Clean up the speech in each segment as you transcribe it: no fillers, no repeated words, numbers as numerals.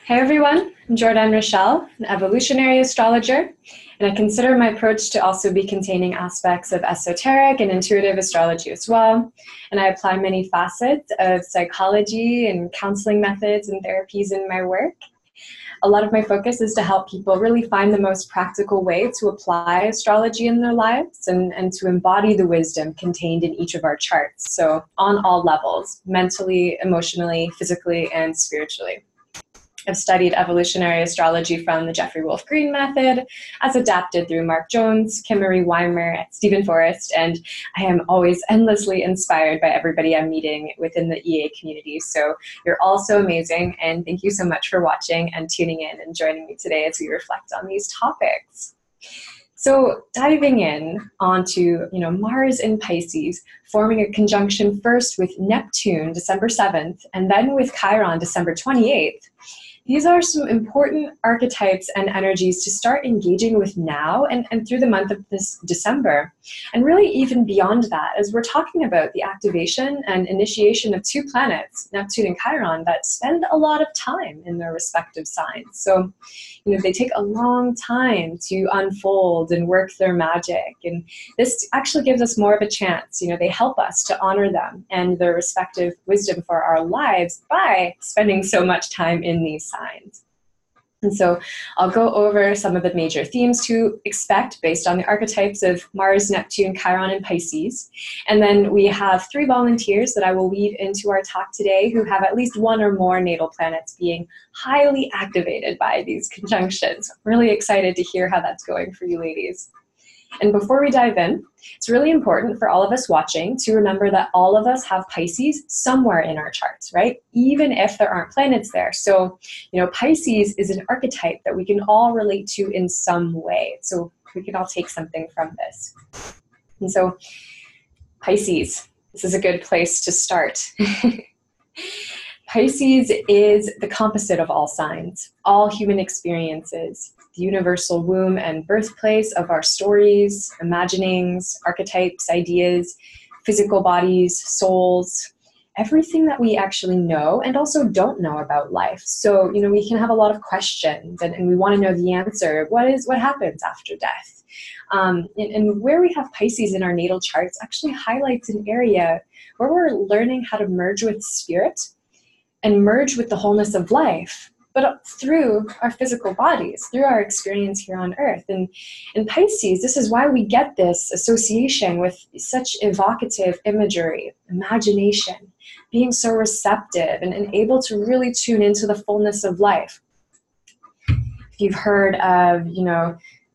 Hey everyone, I'm Jordenne Rachelle, an evolutionary astrologer, and I consider my approach to also be containing aspects of esoteric and intuitive astrology as well. And I apply many facets of psychology and counseling methods and therapies in my work. A lot of my focus is to help people really find the most practical way to apply astrology in their lives and to embody the wisdom contained in each of our charts. So on all levels, mentally, emotionally, physically, and spiritually. I've studied evolutionary astrology from the Jeffrey Wolf Green method, as adapted through Mark Jones, Kimberly Weimer, Stephen Forrest, and I am always endlessly inspired by everybody I'm meeting within the EA community. So you're all so amazing, and thank you so much for watching and tuning in and joining me today as we reflect on these topics. So diving in onto, Mars in Pisces, forming a conjunction first with Neptune, December 7th, and then with Chiron, December 28th. These are some important archetypes and energies to start engaging with now and through the month of this December. And really even beyond that, as we're talking about the activation and initiation of two planets, Neptune and Chiron, that spend a lot of time in their respective signs. So, they take a long time to unfold and work their magic. And this actually gives us more of a chance. They help us to honor them and their respective wisdom for our lives by spending so much time in these signs. And so I'll go over some of the major themes to expect based on the archetypes of Mars, Neptune, Chiron, and Pisces. And then we have 3 volunteers that I will weave into our talk today who have at least one or more natal planets being highly activated by these conjunctions. Really excited to hear how that's going for you ladies. And before we dive in, it's really important for all of us watching to remember that all of us have Pisces somewhere in our charts, right? Even if there aren't planets there. So, Pisces is an archetype that we can all relate to in some way. So we can all take something from this. And so Pisces, this is a good place to start. Pisces is the composite of all signs, all human experiences, the universal womb and birthplace of our stories, imaginings, archetypes, ideas, physical bodies, souls, everything that we actually know and also don't know about life. So, we can have a lot of questions and we want to know the answer. What happens after death? And where we have Pisces in our natal charts actually highlights an area where we're learning how to merge with spirit and merge with the wholeness of life, but through our physical bodies, through our experience here on Earth. And in Pisces, this is why we get this association with such evocative imagery, imagination, being so receptive and able to really tune into the fullness of life. If you've heard of,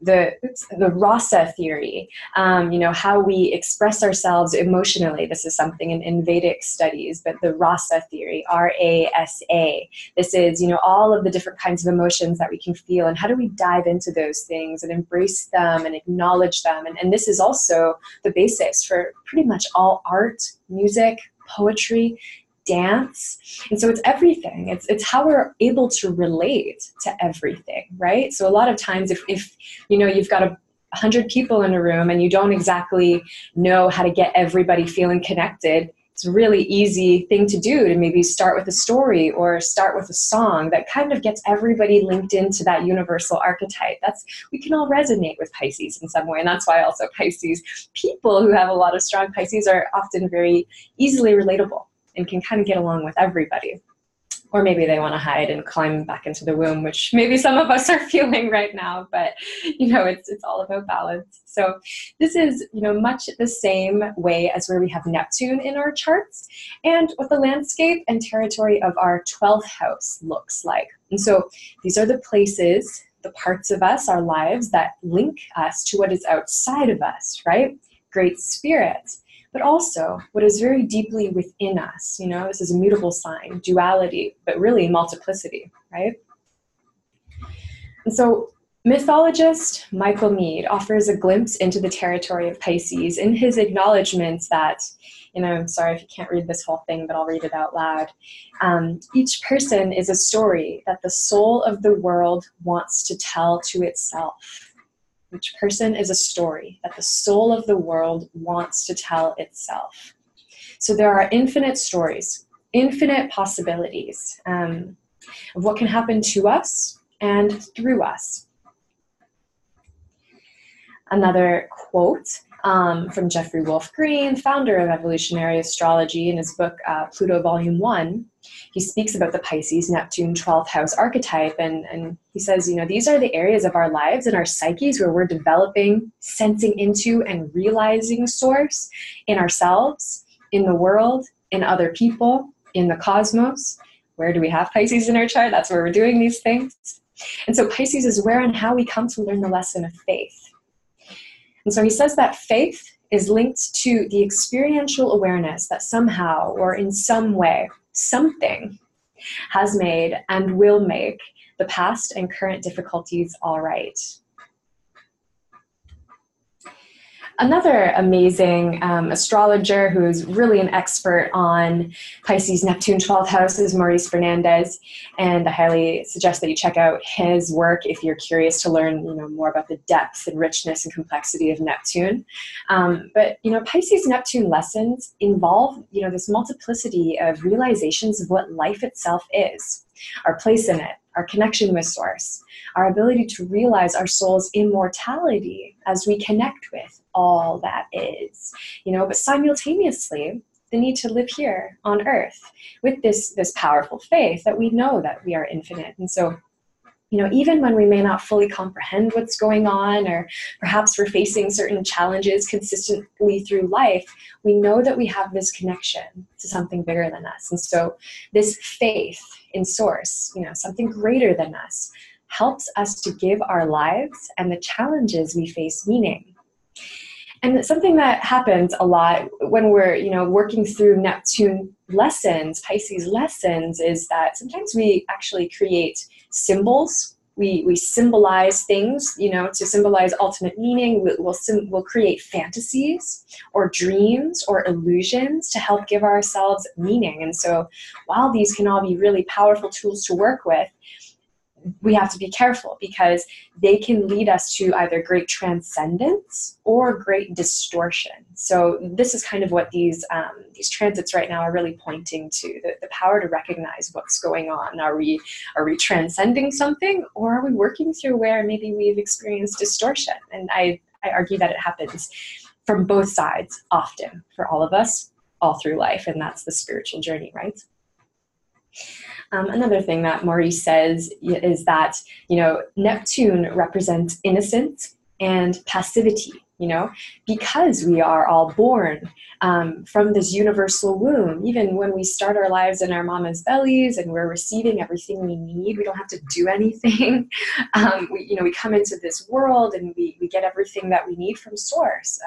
the rasa theory, how we express ourselves emotionally. This is something in Vedic studies, but the rasa theory, R-A-S-A. This is, all of the different kinds of emotions that we can feel and how do we dive into those things and embrace them and acknowledge them. And this is also the basis for pretty much all art, music, poetry, dance. And so it's everything. It's how we're able to relate to everything, right? So a lot of times if you've got 100 people in a room and you don't exactly know how to get everybody feeling connected, it's a really easy thing to do to maybe start with a story or start with a song that kind of gets everybody linked into that universal archetype. We can all resonate with Pisces in some way. And that's why also Pisces, people who have a lot of strong Pisces are often very easily relatable and can kind of get along with everybody. Or maybe they want to hide and climb back into the womb, which maybe some of us are feeling right now, but it's all about balance. So this is, much the same way as where we have Neptune in our charts and what the landscape and territory of our 12th house looks like. And so these are the places, the parts of us, our lives that link us to what is outside of us, right? Great spirits. But also what is very deeply within us. This is a mutable sign, duality, but really multiplicity, right? And so mythologist Michael Meade offers a glimpse into the territory of Pisces in his acknowledgments that, I'm sorry if you can't read this whole thing, but I'll read it out loud. Each person is a story that the soul of the world wants to tell to itself. Each person is a story that the soul of the world wants to tell itself. So there are infinite stories, infinite possibilities. of what can happen to us and through us. Another quote from Jeffrey Wolf Green, founder of Evolutionary Astrology, in his book Pluto Volume 1, he speaks about the Pisces, Neptune, 12th house archetype, and he says, you know, these are the areas of our lives and our psyches where we're developing, sensing into, and realizing source in ourselves, in the world, in other people, in the cosmos. Where do we have Pisces in our chart? That's where we're doing these things. And so Pisces is where and how we come to learn the lesson of faith. And so he says that faith is linked to the experiential awareness that somehow or in some way, something has made and will make the past and current difficulties all right. Another amazing astrologer who is really an expert on Pisces, Neptune, 12th house is Maurice Fernandez, and I highly suggest that you check out his work if you're curious to learn, you know, more about the depth and richness and complexity of Neptune. But you know, Pisces Neptune lessons involve, you know, this multiplicity of realizations of what life itself is, our place in it, our connection with source, our ability to realize our soul's immortality as we connect with all that is, you know, but simultaneously the need to live here on earth with this powerful faith that we know that we are infinite. And so, you know, even when we may not fully comprehend what's going on, or perhaps we're facing certain challenges consistently through life, we know that we have this connection to something bigger than us. And so this faith in source, you know, something greater than us, helps us to give our lives and the challenges we face meaning. And something that happens a lot when we're, you know, working through Neptune lessons, Pisces lessons, is that sometimes we actually create symbols. We symbolize things, you know, to symbolize ultimate meaning. We'll create fantasies or dreams or illusions to help give ourselves meaning. And so while these can all be really powerful tools to work with, we have to be careful because they can lead us to either great transcendence or great distortion. So this is kind of what these transits right now are really pointing to, the power to recognize what's going on. Are we transcending something, or are we working through where maybe we've experienced distortion? And I argue that it happens from both sides often for all of us, all through life, and that's the spiritual journey, right? Another thing that Maurice says is that, you know, Neptune represents innocence and passivity, you know, because we are all born from this universal womb. Even when we start our lives in our mama's bellies and we're receiving everything we need, we don't have to do anything. We come into this world and we get everything that we need from source.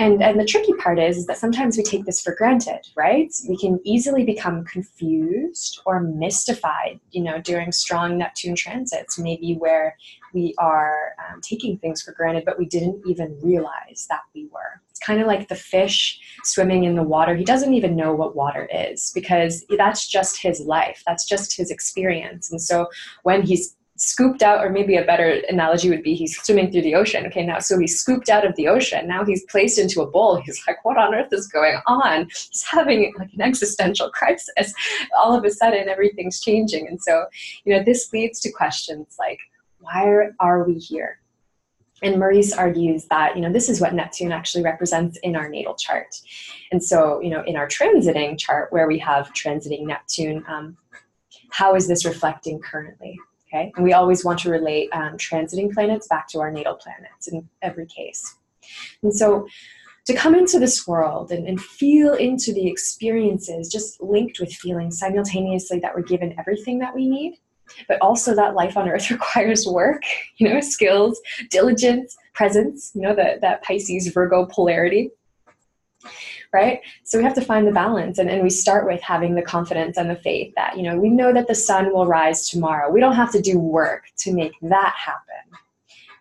And the tricky part is that sometimes we take this for granted, right? We can easily become confused or mystified, you know, during strong Neptune transits, maybe where we are taking things for granted, but we didn't even realize that we were. It's kind of like the fish swimming in the water. He doesn't even know what water is because that's just his life. That's just his experience. And so when he's scooped out, or maybe a better analogy would be he's swimming through the ocean. Okay, now, so he's scooped out of the ocean. Now he's placed into a bowl. He's like, what on earth is going on? He's having like an existential crisis. All of a sudden, everything's changing. And so, you know, this leads to questions like, why are we here? And Maurice argues that, you know, this is what Neptune actually represents in our natal chart. And so, you know, in our transiting chart where we have transiting Neptune, how is this reflecting currently? Okay, and we always want to relate transiting planets back to our natal planets in every case. And so to come into this world and feel into the experiences just linked with feeling simultaneously that we're given everything that we need, but also that life on earth requires work, you know, skills, diligence, presence, you know, that Pisces Virgo polarity. Right? So we have to find the balance, and we start with having the confidence and the faith that, you know, we know that the sun will rise tomorrow. We don't have to do work to make that happen,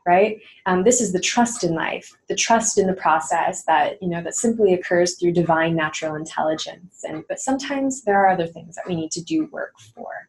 right? This is the trust in life, the trust in the process that, you know, that simply occurs through divine natural intelligence. But sometimes there are other things that we need to do work for.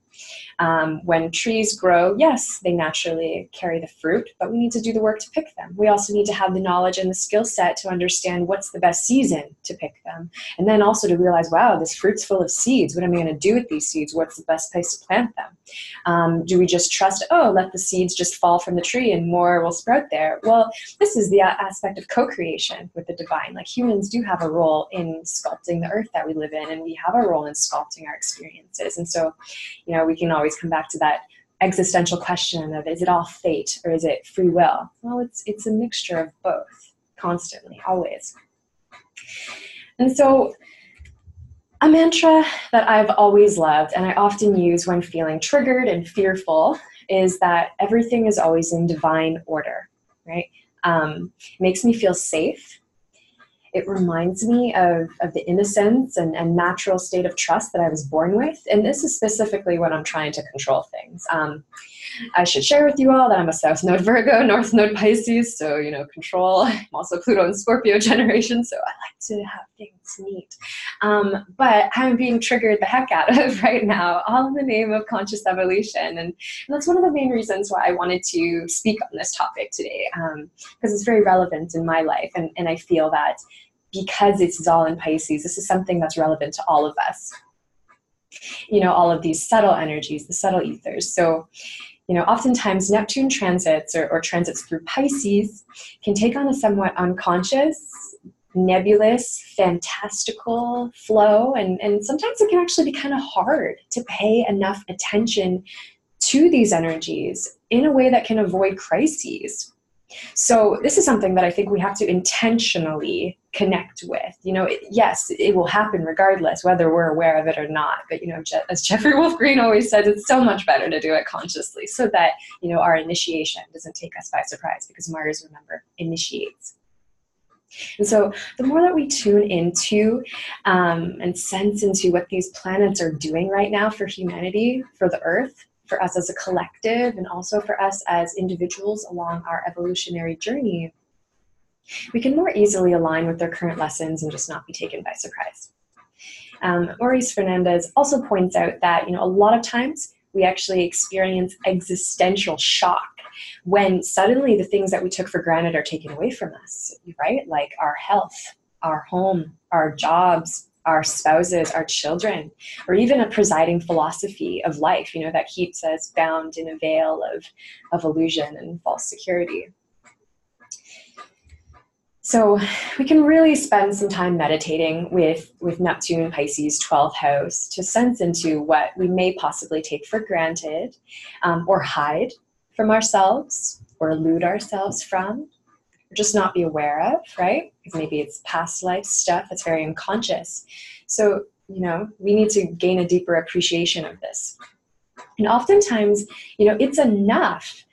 When trees grow, yes, they naturally carry the fruit, but we need to do the work to pick them. We also need to have the knowledge and the skill set to understand what's the best season to pick them. And then also to realize, wow, this fruit's full of seeds. What am I going to do with these seeds? What's the best place to plant them? Do we just trust, oh, let the seeds just fall from the tree and more will sprout there? Well, this is the aspect of co-creation with the divine. Like, humans do have a role in sculpting the earth that we live in, and we have a role in sculpting our experiences. And so, we can always come back to that existential question of, is it all fate or is it free will? Well, it's a mixture of both, constantly, always. And so a mantra that I've always loved and I often use when feeling triggered and fearful is that everything is always in divine order, right? It makes me feel safe. It reminds me of the innocence and natural state of trust that I was born with. And this is specifically when I'm trying to control things. I should share with you all that I'm a South Node Virgo, North Node Pisces, so, control. I'm also Pluto and Scorpio generation, so I like to have things neat. But I'm being triggered the heck out of right now, all in the name of conscious evolution. And that's one of the main reasons why I wanted to speak on this topic today, because it's very relevant in my life. And I feel that because it's all in Pisces, this is something that's relevant to all of us. All of these subtle energies, the subtle ethers. So, oftentimes Neptune transits or transits through Pisces can take on a somewhat unconscious, nebulous, fantastical flow. And sometimes it can actually be kind of hard to pay enough attention to these energies in a way that can avoid crises. So this is something that I think we have to intentionally connect with. Yes, it will happen regardless, whether we're aware of it or not. But, as Jeffrey Wolf Green always says, it's so much better to do it consciously so that, our initiation doesn't take us by surprise, because Mars, remember, initiates. And so the more that we tune into and sense into what these planets are doing right now for humanity, for the Earth, for us as a collective, and also for us as individuals along our evolutionary journey, we can more easily align with their current lessons and just not be taken by surprise. Maurice Fernandez also points out that, a lot of times we actually experience existential shock when suddenly the things that we took for granted are taken away from us, right? Like our health, our home, our jobs, our spouses, our children, or even a presiding philosophy of life, that keeps us bound in a veil of illusion and false security. So we can really spend some time meditating with Neptune, Pisces, 12th house, to sense into what we may possibly take for granted, or hide from ourselves, or elude ourselves from, or just not be aware of, right? Because maybe it's past life stuff that's very unconscious. So, we need to gain a deeper appreciation of this. And oftentimes, it's enough,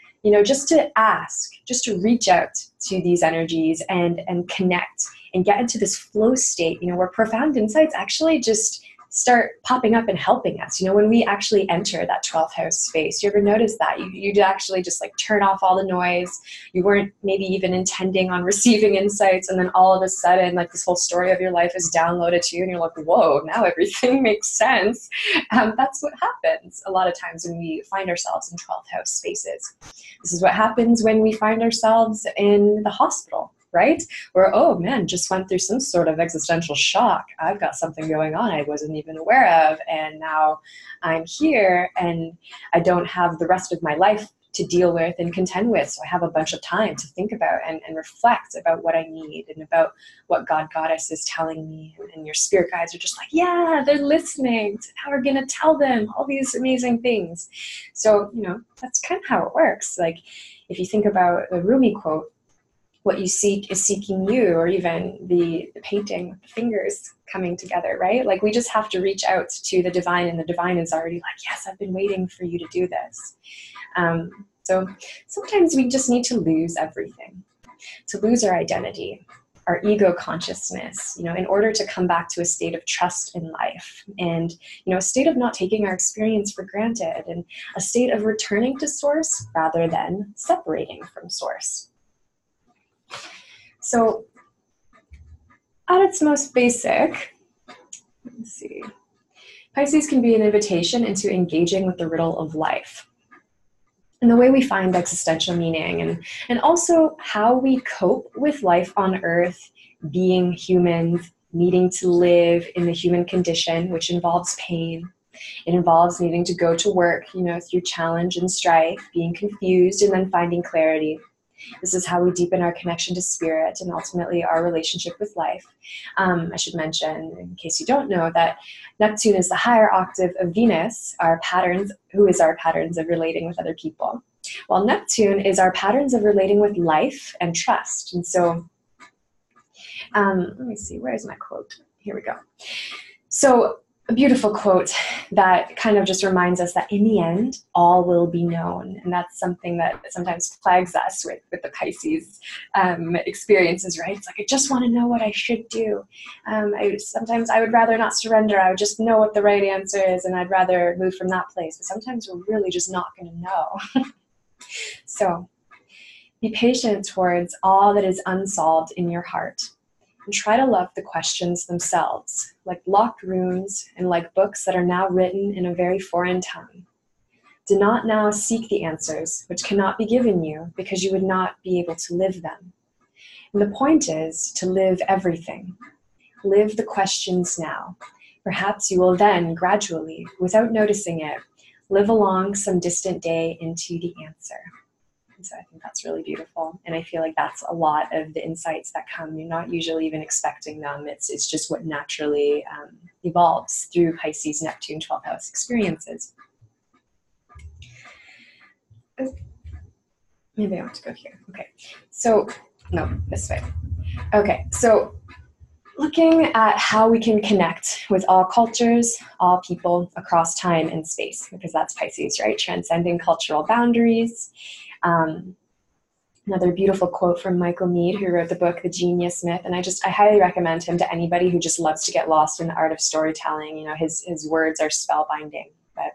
just to ask, just to reach out to these energies and connect and get into this flow state, where profound insights actually just start popping up and helping us. When we actually enter that 12th house space, you ever notice that? You'd actually just turn off all the noise. You weren't maybe even intending on receiving insights, and then all of a sudden, this whole story of your life is downloaded to you, and you're like, whoa, now everything makes sense. That's what happens a lot of times when we find ourselves in 12th house spaces. This is what happens when we find ourselves in the hospital, right? Where, oh man, just went through some sort of existential shock. I've got something going on I wasn't even aware of, and now I'm here and I don't have the rest of my life to deal with and contend with. So I have a bunch of time to think about and reflect about what I need and about what God Goddess is telling me. And your spirit guides are just like, yeah, they're listening. Now we're going to tell them all these amazing things. So, that's kind of how it works. If you think about the Rumi quote, what you seek is seeking you, or even the painting with the fingers coming together, right? We just have to reach out to the divine, and the divine is already like, yes, I've been waiting for you to do this. So sometimes we just need to lose everything, to lose our identity, our ego consciousness, in order to come back to a state of trust in life, and, a state of not taking our experience for granted, and a state of returning to source rather than separating from source. So at its most basic, let's see, Pisces can be an invitation into engaging with the riddle of life and the way we find existential meaning, and also how we cope with life on Earth, being humans, needing to live in the human condition, which involves pain. It involves needing to go to work, through challenge and strife, being confused, and then finding clarity. This is how we deepen our connection to spirit and ultimately our relationship with life. I should mention, in case you don't know, that Neptune is the higher octave of Venus, who is our patterns of relating with other people, while Neptune is our patterns of relating with life and trust. And so, let me see, where's my quote? Here we go. So, a beautiful quote that kind of just reminds us that in the end, all will be known. And that's something that sometimes plagues us with the Pisces experiences, right? It's like, I just want to know what I should do. Sometimes I would rather not surrender. I would just know what the right answer is, and I'd rather move from that place. But sometimes we're really just not going to know. So be patient towards all that is unsolved in your heart. And try to love the questions themselves, like locked rooms and like books that are now written in a very foreign tongue. Do not now seek the answers which cannot be given you because you would not be able to live them. And the point is to live everything. Live the questions now. Perhaps you will then gradually, without noticing it, live along some distant day into the answer. And so I think that's really beautiful. And I feel like that's a lot of the insights that come. You're not usually even expecting them. It's just what naturally evolves through Pisces, Neptune, 12th house experiences. Maybe I want to go here. Okay. So, no, this way. Okay. So looking at how we can connect with all cultures, all people across time and space, because that's Pisces, right? Transcending cultural boundaries. Another beautiful quote from Michael Meade, who wrote the book, The Genius Myth. And I highly recommend him to anybody who just loves to get lost in the art of storytelling. His words are spellbinding. But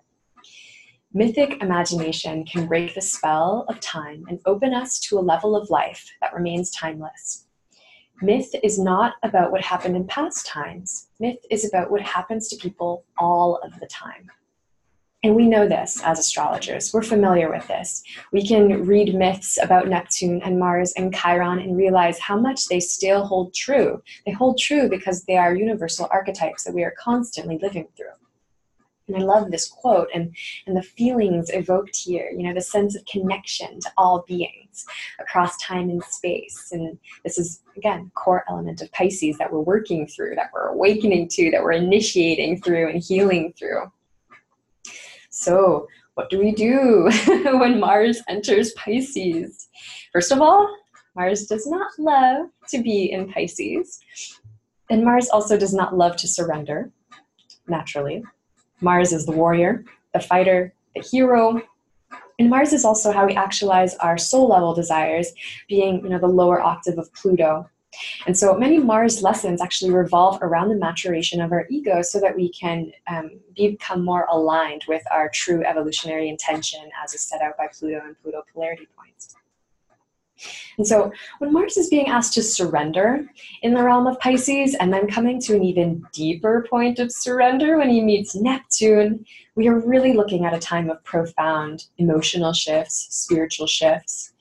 mythic imagination can break the spell of time and open us to a level of life that remains timeless. Myth is not about what happened in past times. Myth is about what happens to people all of the time. And we know this as astrologers. We're familiar with this. We can read myths about Neptune and Mars and Chiron and realize how much they still hold true. They hold true because they are universal archetypes that we are constantly living through. And I love this quote and the feelings evoked here, the sense of connection to all beings across time and space. And this is, again, core element of Pisces that we're working through, that we're awakening to, that we're initiating through and healing through. So what do we do when Mars enters Pisces? First of all, Mars does not love to be in Pisces. And Mars also does not love to surrender, naturally. Mars is the warrior, the fighter, the hero. And Mars is also how we actualize our soul level desires, being, the lower octave of Pluto. And so many Mars lessons actually revolve around the maturation of our ego so that we can become more aligned with our true evolutionary intention as is set out by Pluto and Pluto polarity points. And so when Mars is being asked to surrender in the realm of Pisces and then coming to an even deeper point of surrender when he meets Neptune, we are really looking at a time of profound emotional shifts, spiritual shifts.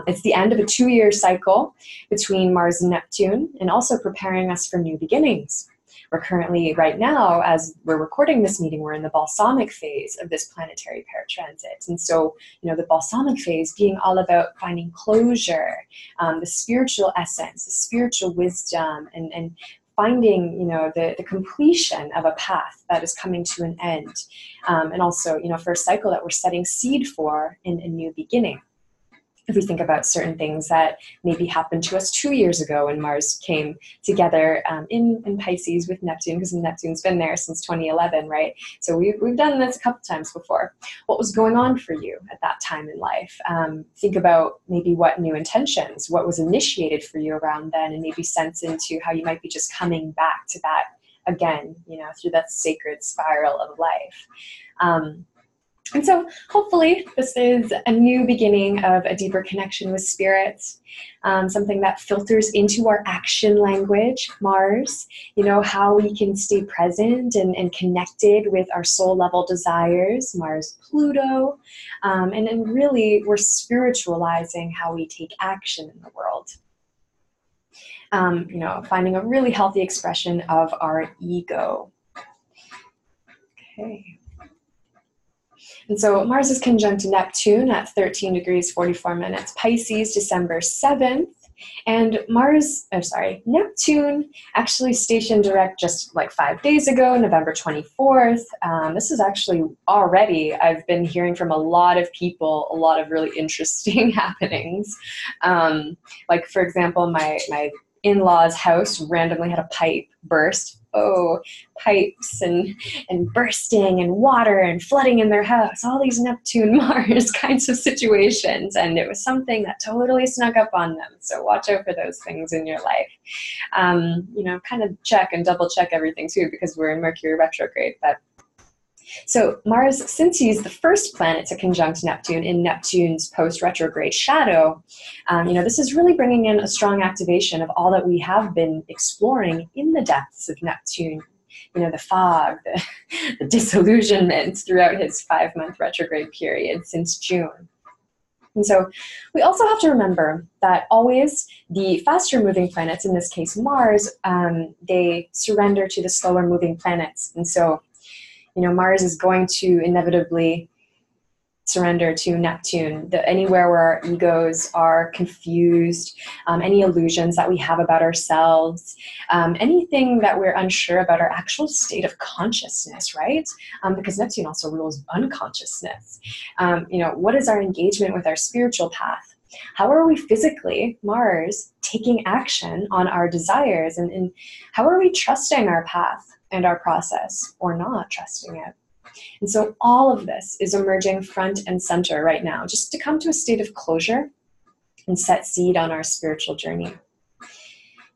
It's the end of a 2-year cycle between Mars and Neptune, and also preparing us for new beginnings. We're currently, right now, as we're recording this meeting, we're in the balsamic phase of this planetary paratransit. And so, the balsamic phase being all about finding closure, the spiritual essence, the spiritual wisdom, and finding, the completion of a path that is coming to an end. And also, for a cycle that we're setting seed for in a new beginning. If we think about certain things that maybe happened to us 2 years ago when Mars came together in Pisces with Neptune, because Neptune's been there since 2011, right? So we've done this a couple times before. What was going on for you at that time in life? Think about maybe what new intentions, what was initiated for you around then, and maybe sense into how you might be just coming back to that again, through that sacred spiral of life. And so hopefully this is a new beginning of a deeper connection with spirits, something that filters into our action language, Mars, you know, how we can stay present and connected with our soul level desires, Mars, Pluto, and then really we're spiritualizing how we take action in the world. You know, finding a really healthy expression of our ego. Okay. And so Mars is conjunct Neptune at 13 degrees 44 minutes Pisces, December 7th. And Neptune actually stationed direct just like 5 days ago, November 24th. This is actually already, I've been hearing from a lot of people, a lot of really interesting happenings. Like for example, my in-laws' house randomly had a pipe burst. Oh, pipes and bursting and water and flooding in their house, all these Neptune Mars kinds of situations. And it was something that totally snuck up on them. So watch out for those things in your life. You know, kind of check and double check everything too, because we're in Mercury retrograde. But so Mars, since he's the first planet to conjunct Neptune in Neptune's post-retrograde shadow, you know, this is really bringing in a strong activation of all that we have been exploring in the depths of Neptune. You know, the fog, the disillusionment throughout his 5-month retrograde period since June. And so we also have to remember that always the faster moving planets, in this case Mars, they surrender to the slower moving planets. And so you know, Mars is going to inevitably surrender to Neptune. Anywhere where our egos are confused, any illusions that we have about ourselves, anything that we're unsure about our actual state of consciousness, right? Because Neptune also rules unconsciousness. You know, what is our engagement with our spiritual path? How are we physically, Mars, taking action on our desires? And how are we trusting our path and our process, or not trusting it? And so all of this is emerging front and center right now, just to come to a state of closure and set seed on our spiritual journey.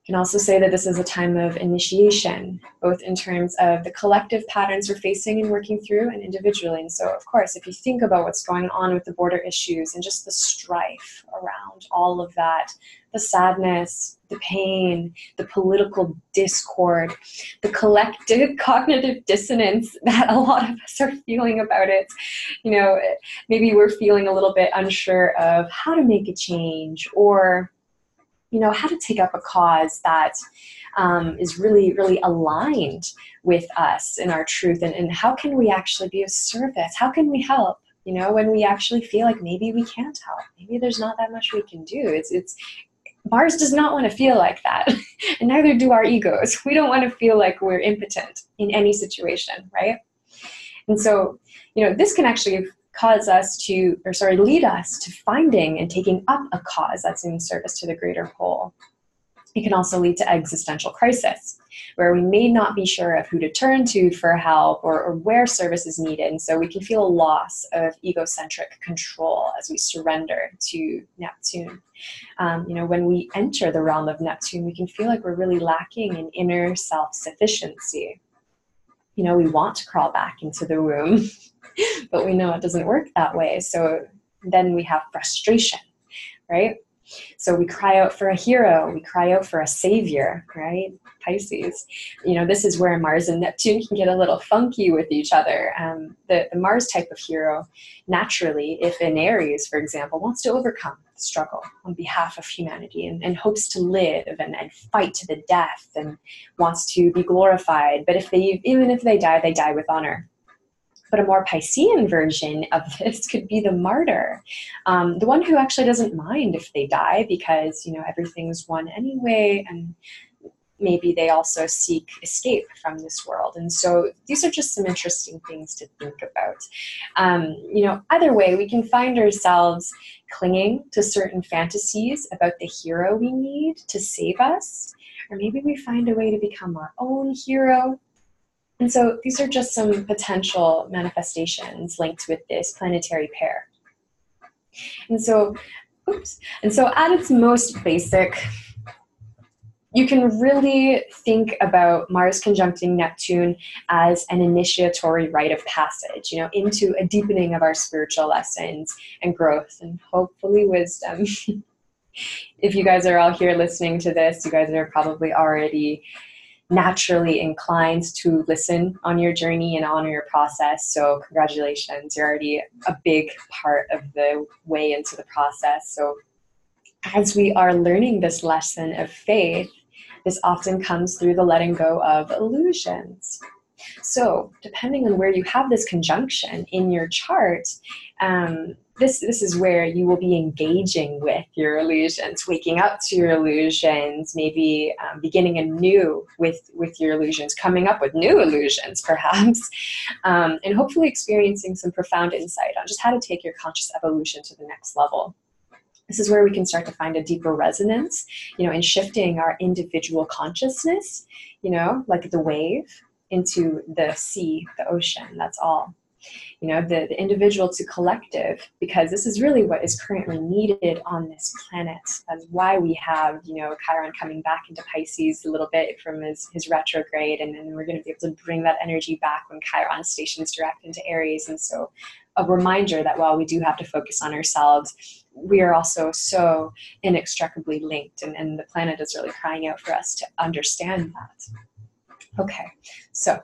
You can also say that this is a time of initiation, both in terms of the collective patterns we're facing and working through, and individually. And so, of course, if you think about what's going on with the border issues and just the strife around all of that, the sadness, the pain, the political discord, the collective cognitive dissonance that a lot of us are feeling about it, you know, maybe we're feeling a little bit unsure of how to make a change, or you know, how to take up a cause that is really, really aligned with us and our truth, and how can we actually be of service? How can we help? You know, when we actually feel like maybe we can't help, maybe there's not that much we can do. Mars does not want to feel like that, and neither do our egos. We don't want to feel like we're impotent in any situation, right? And so, you know, this can actually lead us to finding and taking up a cause that's in service to the greater whole. It can also lead to existential crisis, where we may not be sure of who to turn to for help, or where service is needed. And so we can feel a loss of egocentric control as we surrender to Neptune. You know, when we enter the realm of Neptune, we can feel like we're really lacking in inner self-sufficiency. You know, we want to crawl back into the womb, but we know it doesn't work that way. So then we have frustration, right? So we cry out for a hero, we cry out for a savior, right? Pisces. You know, this is where Mars and Neptune can get a little funky with each other. The Mars type of hero, naturally, if in Aries, for example, wants to overcome the struggle on behalf of humanity, and hopes to live and fight to the death, and wants to be glorified. But even if they die with honor. But a more Piscean version of this could be the martyr, the one who actually doesn't mind if they die, because, you know, everything's won anyway, and maybe they also seek escape from this world. And so these are just some interesting things to think about. You know, either way, we can find ourselves clinging to certain fantasies about the hero we need to save us, or maybe we find a way to become our own hero. And so these are just some potential manifestations linked with this planetary pair. And so at its most basic, you can really think about Mars conjuncting Neptune as an initiatory rite of passage, into a deepening of our spiritual lessons and growth and hopefully wisdom. If you guys are all here listening to this, you guys are probably already naturally inclined to listen on your journey and honor your process. So congratulations, you're already a big part of the way into the process. So as we are learning this lesson of faith, this often comes through the letting go of illusions. So depending on where you have this conjunction in your chart, this is where you will be engaging with your illusions, waking up to your illusions, maybe beginning anew with your illusions, coming up with new illusions perhaps, and hopefully experiencing some profound insight on just how to take your conscious evolution to the next level. This is where we can start to find a deeper resonance, in shifting our individual consciousness, like the wave into the sea, the ocean, that's all. The individual to collective, because this is really what is currently needed on this planet. That's why we have, Chiron coming back into Pisces a little bit from his retrograde, and then we're going to be able to bring that energy back when Chiron stations direct into Aries. And so a reminder that while we do have to focus on ourselves, we are also so inextricably linked, and the planet is really crying out for us to understand that. Okay, so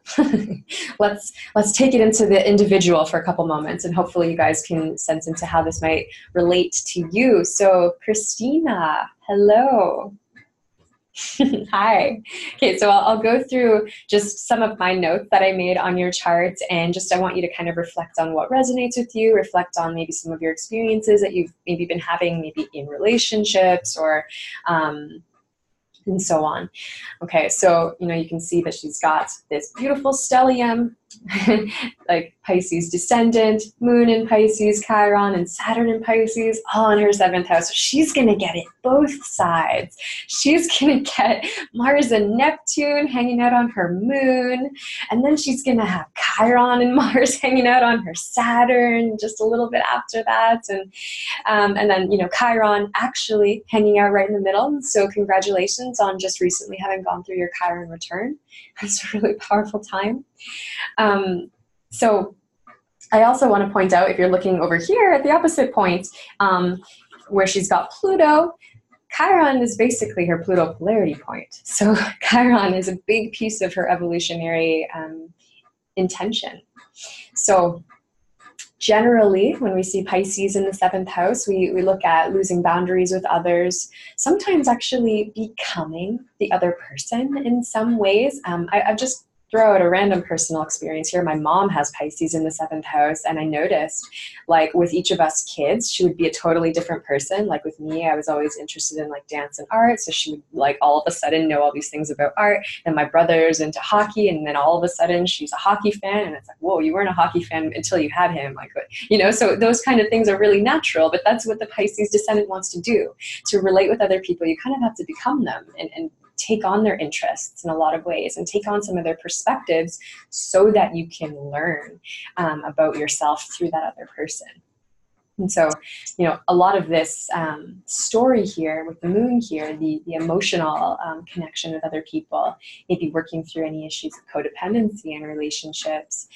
let's take it into the individual for a couple moments, and hopefully you guys can sense into how this might relate to you. So Christina, hello. Hi. Okay, so I'll go through just some of my notes that I made on your chart, and I want you to kind of reflect on what resonates with you, reflect on maybe some of your experiences that you've maybe been having, maybe in relationships or and so on. Okay, so you can see that she's got this beautiful stellium, like Pisces descendant, moon in Pisces, Chiron and Saturn in Pisces, all in her 7th house. So she's gonna get it both sides. She's gonna get Mars and Neptune hanging out on her moon, and then she's gonna have Chiron and Mars hanging out on her Saturn just a little bit after that, and then Chiron actually hanging out right in the middle. So congratulations on just recently having gone through your Chiron return. It's a really powerful time. So I also want to point out, if you're looking over here at the opposite point, where she's got Pluto, Chiron is basically her Pluto polarity point. So Chiron is a big piece of her evolutionary intention. So generally, when we see Pisces in the 7th house, we look at losing boundaries with others, sometimes actually becoming the other person in some ways. I've just throw out a random personal experience here. My mom has Pisces in the 7th house, and I noticed, like, with each of us kids, she would be a totally different person. Like with me, I was always interested in like dance and art, so she would like all of a sudden know all these things about art. And my brother's into hockey, and then all of a sudden she's a hockey fan, and it's like, whoa, you weren't a hockey fan until you had him. Like, so those kind of things are really natural, but that's what the Pisces descendant wants to do. To relate with other people, you kind of have to become them and take on their interests in a lot of ways and take on some of their perspectives so that you can learn about yourself through that other person. And so, a lot of this story here with the moon here, the emotional connection with other people, maybe working through any issues of codependency in relationships,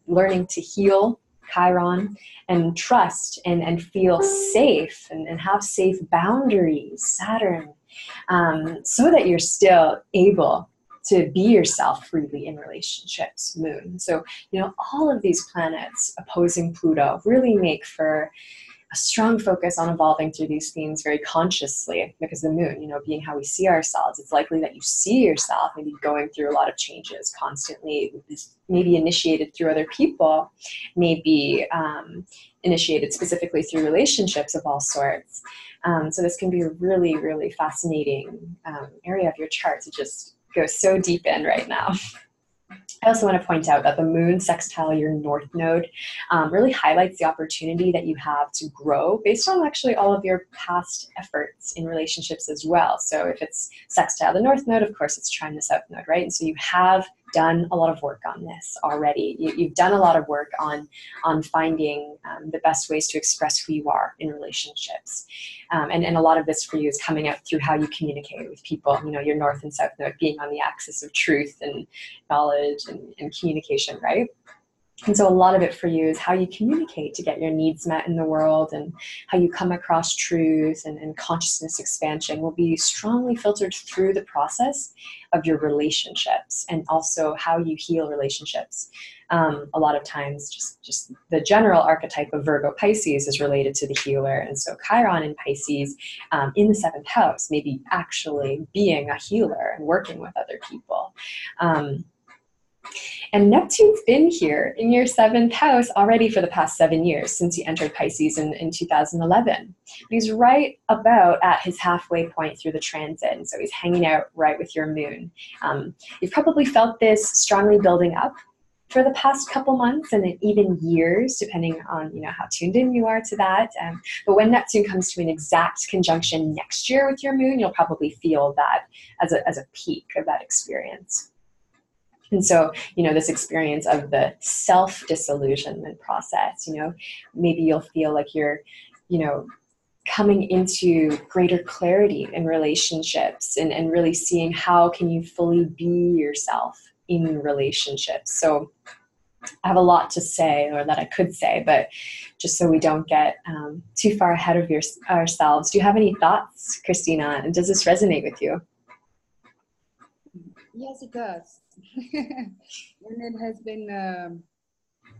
learning to heal Chiron and trust and feel safe and have safe boundaries, Saturn, so that you're still able to be yourself freely in relationships, moon. So, all of these planets opposing Pluto really make for a strong focus on evolving through these themes very consciously, because the moon, being how we see ourselves, it's likely that you see yourself maybe going through a lot of changes constantly, maybe initiated through other people, maybe initiated specifically through relationships of all sorts. So this can be a really, really fascinating area of your chart to just go so deep in right now. I also want to point out that the moon sextile your north node really highlights the opportunity that you have to grow based on actually all of your past efforts in relationships as well. So if it's sextile the north node, of course it's trine the south node, right? And so you have done a lot of work on this already. You've done a lot of work on finding the best ways to express who you are in relationships. And a lot of this for you is coming out through how you communicate with people. You know, your north and south node being on the axis of truth and knowledge and communication, right? And so a lot of it for you is how you communicate to get your needs met in the world, and how you come across truth and consciousness expansion will be strongly filtered through the process of your relationships, and also how you heal relationships. A lot of times just the general archetype of Virgo Pisces is related to the healer. And so Chiron in Pisces in the 7th house, maybe actually being a healer and working with other people. And Neptune's been here in your 7th house already for the past 7 years, since he entered Pisces in 2011. He's right about at his halfway point through the transit, and so he's hanging out right with your moon. You've probably felt this strongly building up for the past couple months, and then even years, depending on, you know, how tuned in you are to that. But when Neptune comes to an exact conjunction next year with your moon, you'll probably feel that as a peak of that experience. And so, you know, this experience of the self-disillusionment process, you know, maybe you'll feel like you're, you know, coming into greater clarity in relationships, and really seeing how can you fully be yourself in relationships. So I have a lot to say, or that I could say, but just so we don't get too far ahead of ourselves, do you have any thoughts, Christina? And does this resonate with you? Yes, it does. And it has been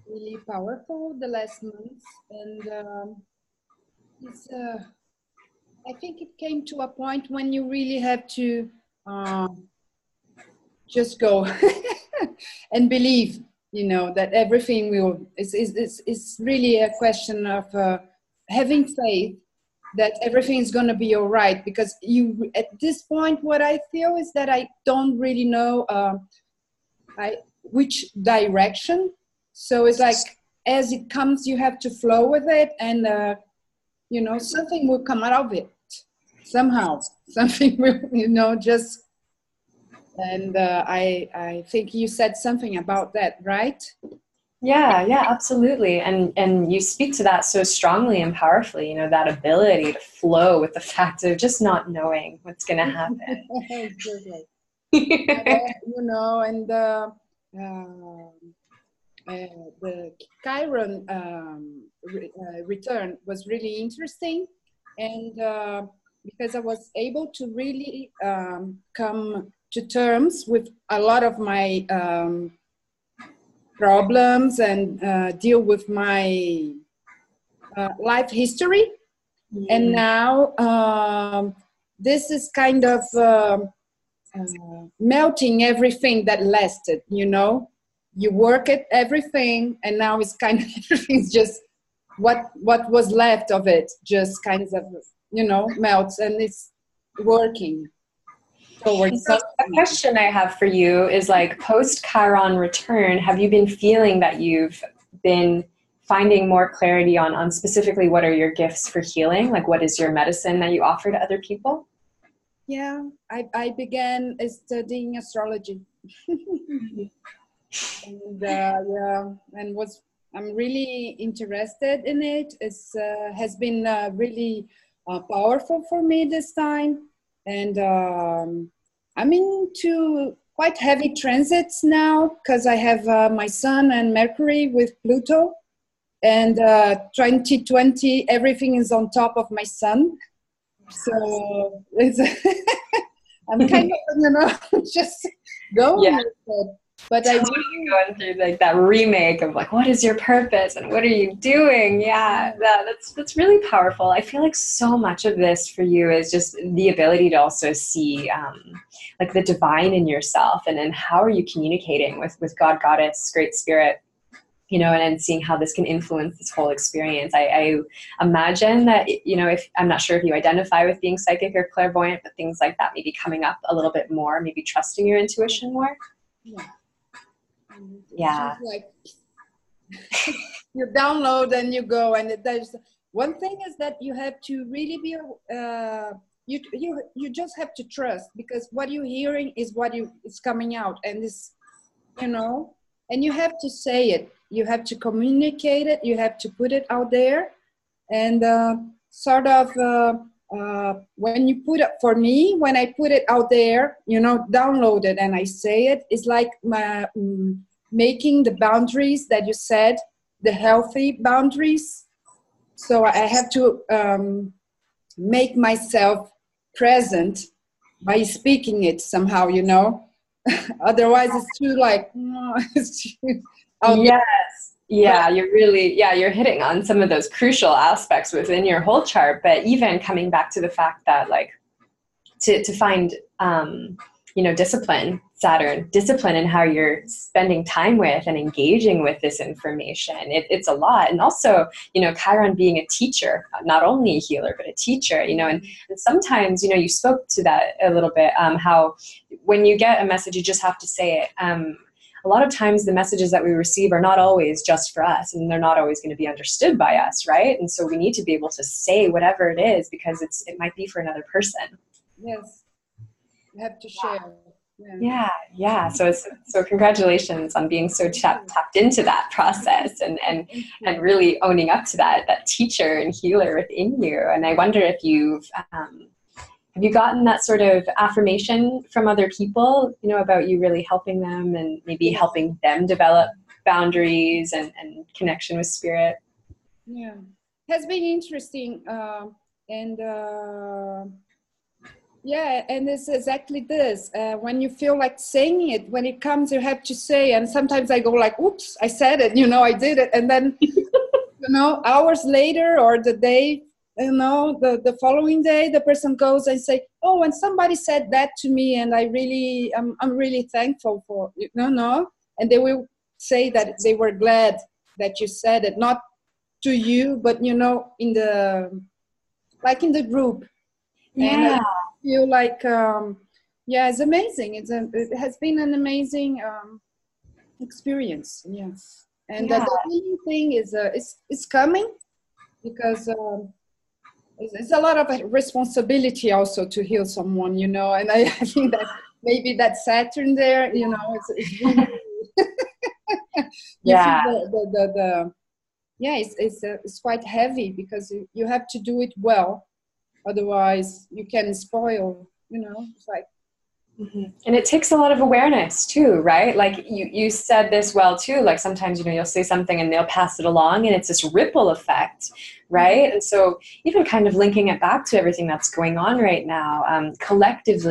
really powerful the last months, and it's I think it came to a point when you really have to just go and believe, you know, that everything will. It's really a question of having faith that everything is going to be all right, because you, at this point, what I feel is that I don't really know which direction. So it's like, as it comes, you have to flow with it, and you know, something will come out of it somehow. Something will, you know, just. And I think you said something about that, right? Yeah, absolutely. And you speak to that so strongly and powerfully, you know, that ability to flow with the fact of just not knowing what's going to happen. Exactly. You know, and the Chiron return was really interesting, and because I was able to really come to terms with a lot of my problems, and deal with my life history. And now this is kind of melting everything that lasted, you know. You work at everything, and now it's kind of everything's just what was left of it just kind of, you know, melts, and it's working towards so a question I have for you is, like, post Chiron return, have you been feeling that you've been finding more clarity on specifically what are your gifts for healing? Like, what is your medicine that you offer to other people? Yeah, I began studying astrology. And yeah, and I'm really interested in it. It's has been really powerful for me this time, and I'm into quite heavy transits now, because I have my Sun and Mercury with Pluto, and 2020 everything is on top of my Sun, so it's I'm kind of, you know, just going with it. But I really going through like that remake of like, what is your purpose and what are you doing? Yeah, that's really powerful. I feel like so much of this for you is just the ability to also see like the divine in yourself, and how are you communicating with God, Goddess, Great Spirit, you know, and seeing how this can influence this whole experience. I imagine that, you know, if I'm not sure if you identify with being psychic or clairvoyant, but things like that may be coming up a little bit more, maybe trusting your intuition more. Yeah. Like you download and you go, and there's one thing is that you have to really be you just have to trust, because what you're hearing is what is coming out, and this you know, and you have to say it. You have to communicate it. You have to put it out there. And sort of when you put it, for me, when I put it out there, you know, download it and I say it, it's like making the boundaries that you said, the healthy boundaries. So I have to make myself present by speaking it somehow, you know. Otherwise it's too like, it's too out there. Yes. Yeah, you're really, yeah, you're hitting on some of those crucial aspects within your whole chart, but even coming back to the fact that like to find, you know, discipline, Saturn, discipline in how you're spending time with and engaging with this information. It's a lot. And also, you know, Chiron being a teacher, not only a healer, but a teacher, you know, and sometimes, you know, you spoke to that a little bit, how when you get a message, you just have to say it. A lot of times the messages that we receive are not always just for us, and they're not always going to be understood by us, right? And so we need to be able to say whatever it is, because it might be for another person. Yes, you have to share. Yeah. So congratulations on being so tapped into that process and really owning up to that teacher and healer within you. And I wonder if you've have you gotten that sort of affirmation from other people, you know, about you really helping them and maybe helping them develop boundaries and connection with spirit? Yeah, has been interesting. Yeah, and it's exactly this. When you feel like saying it, when it comes, you have to say. And sometimes I go like, oops, I said it, you know, I did it. And then, you know, hours later or the day, you know, the following day, the person goes and say, oh, and somebody said that to me, and I'm really thankful for, you know. And they will say that they were glad that you said it, not to you, but, you know, in the group. Yeah. And I feel like, yeah, it's amazing. It has been an amazing experience. Yes. And the healing thing is coming, because it's a lot of responsibility also to heal someone, you know. And I think that maybe that Saturn there, you know, it's really it's quite heavy, because you have to do it well. Otherwise, you can spoil, you know, it's like. Mm-hmm. And it takes a lot of awareness too, right? Like you said this well too, like sometimes, you know, you'll say something and they'll pass it along and it's this ripple effect, right? And so even kind of linking it back to everything that's going on right now, collective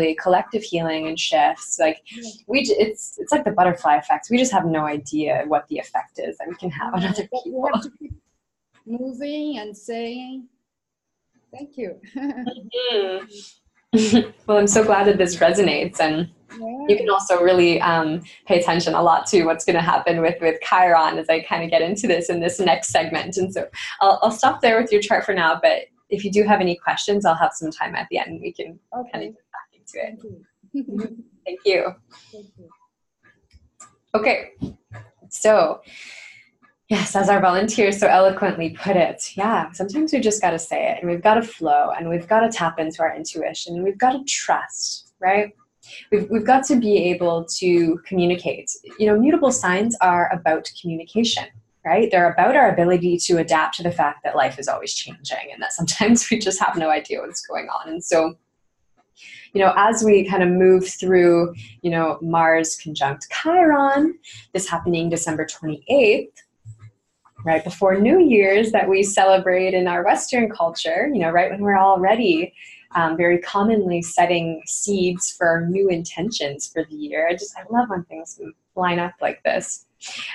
healing and shifts, like it's like the butterfly effect. We just have no idea what the effect is that we can have on other people. You have to keep moving and saying, thank you. Well, I'm so glad that this resonates, and you can also really pay attention a lot to what's going to happen with Chiron as I kind of get into this in this next segment. And so I'll stop there with your chart for now, but if you do have any questions, I'll have some time at the end. We can kind of get back into it. Thank you. Thank you. Okay, so yes, as our volunteers so eloquently put it, sometimes we just got to say it, and we've got to flow, and we've got to tap into our intuition, and we've got to trust, right? We've got to be able to communicate. You know, mutable signs are about communication, right? They're about our ability to adapt to the fact that life is always changing, and that sometimes we just have no idea what's going on. And so, you know, as we kind of move through, you know, Mars conjunct Chiron, this happening December 28th, right before New Year's, that we celebrate in our Western culture, you know, right when we're already very commonly setting seeds for new intentions for the year. I love when things line up like this.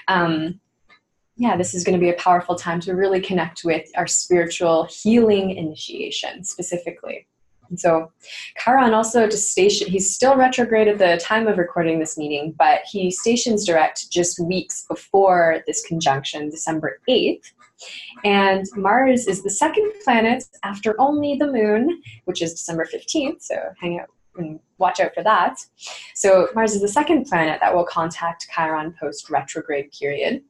This is going to be a powerful time to really connect with our spiritual healing initiation specifically. And so Chiron also he's still retrograde at the time of recording this meeting, but he stations direct just weeks before this conjunction, December 8th. And Mars is the second planet after only the moon, which is December 15th. So hang out and watch out for that. So Mars is the second planet that will contact Chiron post-retrograde period,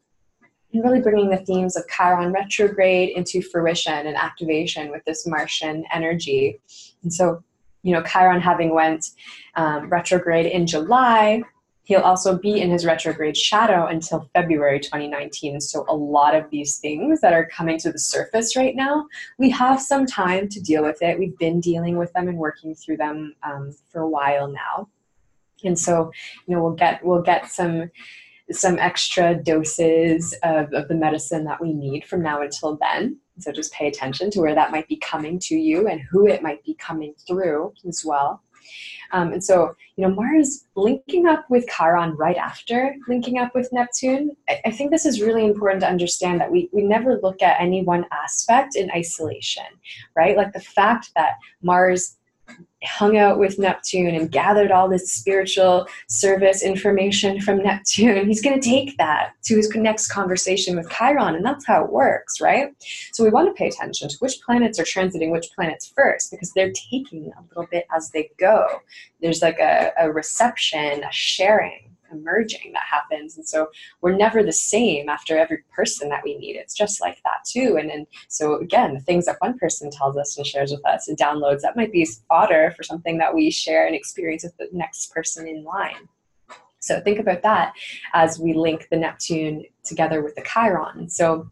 and really bringing the themes of Chiron retrograde into fruition and activation with this Martian energy. And so, you know, Chiron having went retrograde in July, He'll also be in his retrograde shadow until February 2019. So a lot of these things that are coming to the surface right now, we have some time to deal with it. We've been dealing with them and working through them for a while now. And so, we'll get some extra doses of the medicine that we need from now until then. So just pay attention to where that might be coming to you and who it might be coming through as well. And so, Mars linking up with Chiron right after linking up with Neptune, I think this is really important to understand that we never look at any one aspect in isolation, right? Like the fact that Mars hung out with Neptune and gathered all this spiritual service information from Neptune, he's going to take that to his next conversation with Chiron, and that's how it works, right? So we want to pay attention to which planets are transiting which planets first, because they're taking a little bit as they go. There's like a reception, a sharing, a merging that happens, and so we're never the same after every person that we meet. It's just like that too. And so again, the things that one person tells us and shares with us and downloads, that might be fodder for something that we share and experience with the next person in line. So think about that as we link the Neptune together with the Chiron. So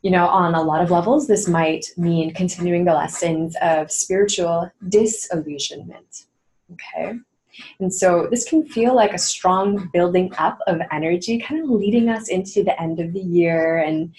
on a lot of levels, this might mean continuing the lessons of spiritual disillusionment. Okay. And so this can feel like a strong building up of energy, kind of leading us into the end of the year. And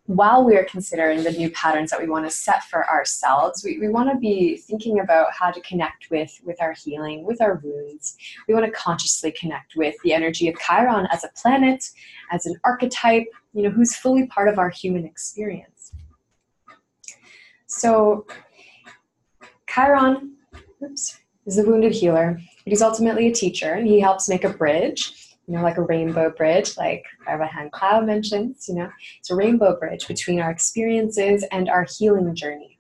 while we are considering the new patterns that we want to set for ourselves, we want to be thinking about how to connect with our healing, with our wounds. We want to consciously connect with the energy of Chiron as a planet, as an archetype, who's fully part of our human experience. So Chiron, is a wounded healer, but he's ultimately a teacher, and he helps make a bridge, like a rainbow bridge, like Arvahan Cloud mentions, it's a rainbow bridge between our experiences and our healing journey.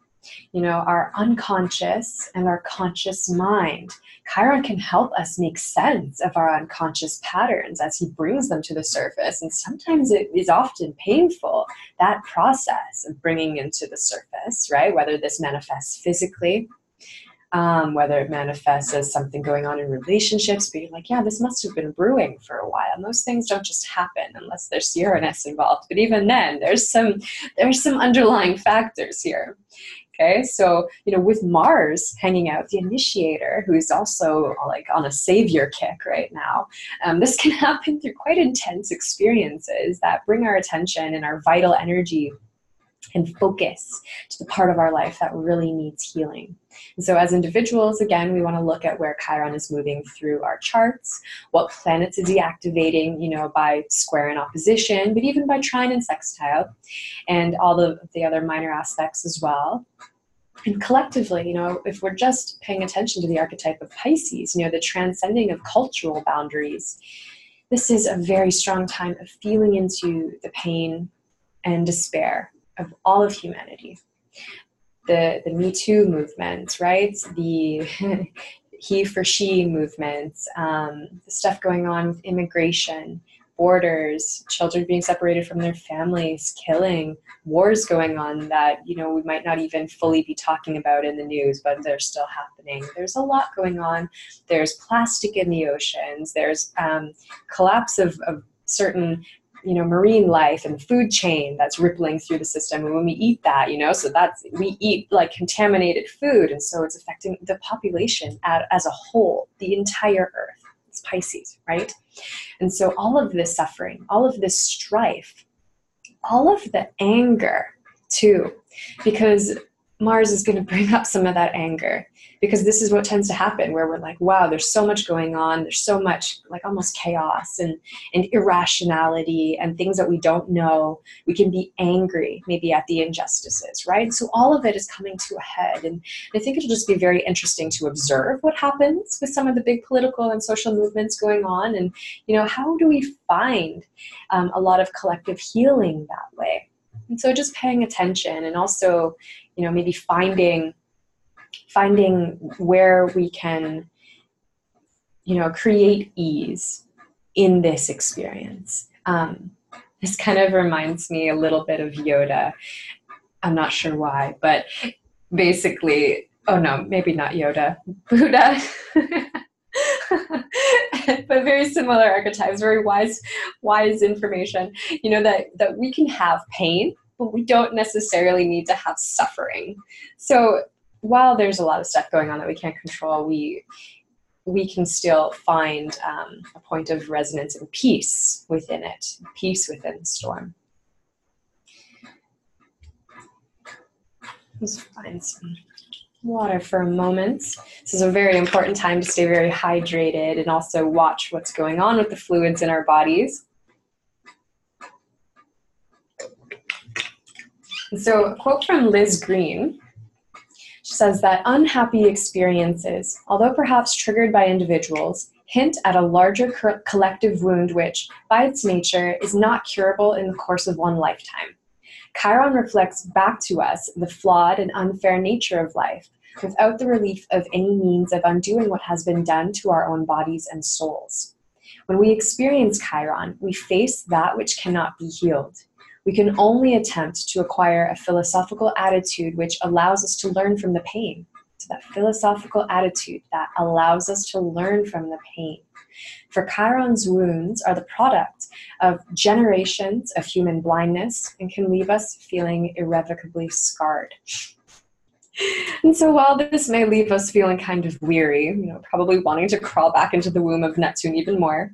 Our unconscious and our conscious mind. Chiron can help us make sense of our unconscious patterns as he brings them to the surface, and sometimes it is often painful, that process of bringing them to the surface, right? Whether this manifests physically, whether it manifests as something going on in relationships, but you're like, yeah, this must have been brewing for a while. And those things don't just happen unless there's Uranus involved. But even then, there's some underlying factors here. Okay, so with Mars hanging out, the initiator, who's also like on a savior kick right now, this can happen through quite intense experiences that bring our attention and our vital energy and focus to the part of our life that really needs healing. And so as individuals, again, we want to look at where Chiron is moving through our charts, what planets is he activating, by square and opposition, but even by trine and sextile, and all of the other minor aspects as well. And collectively, if we're just paying attention to the archetype of Pisces, the transcending of cultural boundaries, this is a very strong time of feeling into the pain and despair of all of humanity. The Me Too movement, right? The he for she movements, the stuff going on with immigration, borders, children being separated from their families, killing, wars going on that, we might not even fully be talking about in the news, but they're still happening. There's a lot going on. There's plastic in the oceans. There's collapse of certain marine life and food chain that's rippling through the system. And when we eat that, so we eat like contaminated food. And so it's affecting the population as a whole, the entire earth. It's Pisces, right? And so all of this suffering, all of this strife, all of the anger too, because Mars is going to bring up some of that anger, because this is what tends to happen where we're like, wow, there's so much going on. There's so much like almost chaos and irrationality and things that we don't know. We can be angry maybe at the injustices, right? So all of it is coming to a head. And I think it'll just be very interesting to observe what happens with some of the big political and social movements going on. And, how do we find a lot of collective healing that way? And so just paying attention and also, maybe finding where we can, create ease in this experience. This kind of reminds me a little bit of Yoda. I'm not sure why, but basically, oh no, maybe not Yoda, Buddha. but very similar archetypes, very wise information, you know, that we can have pain, but we don't necessarily need to have suffering. So while there's a lot of stuff going on that we can't control, we can still find a point of resonance and peace within it, peace within the storm. Let's find some water for a moment. This is a very important time to stay very hydrated and also watch what's going on with the fluids in our bodies. And so a quote from Liz Green. She says that unhappy experiences, although perhaps triggered by individuals, hint at a larger collective wound which, by its nature, is not curable in the course of one lifetime. Chiron reflects back to us the flawed and unfair nature of life, without the relief of any means of undoing what has been done to our own bodies and souls. When we experience Chiron, we face that which cannot be healed. We can only attempt to acquire a philosophical attitude which allows us to learn from the pain. So that philosophical attitude that allows us to learn from the pain. For Chiron's wounds are the product of generations of human blindness and can leave us feeling irrevocably scarred. And so while this may leave us feeling kind of weary, you know, probably wanting to crawl back into the womb of Neptune even more,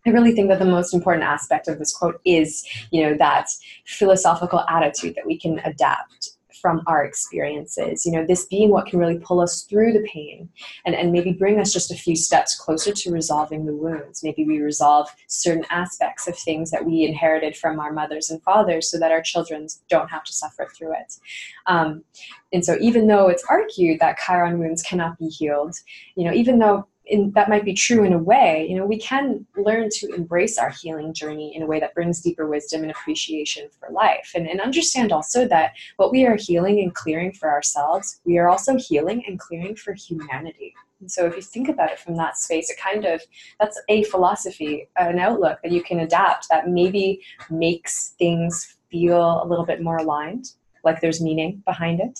I really think that the most important aspect of this quote is, you know, that philosophical attitude that we can adapt from our experiences, you know, this being what can really pull us through the pain and maybe bring us just a few steps closer to resolving the wounds. Maybe we resolve certain aspects of things that we inherited from our mothers and fathers so that our children don't have to suffer through it. And so even though it's argued that Chiron wounds cannot be healed, you know, even though that might be true in a way, you know, we can learn to embrace our healing journey in a way that brings deeper wisdom and appreciation for life. And understand also that what we are healing and clearing for ourselves, we are also healing and clearing for humanity. And so if you think about it from that space, it kind of, that's a philosophy, an outlook that you can adapt that maybe makes things feel a little bit more aligned, like there's meaning behind it,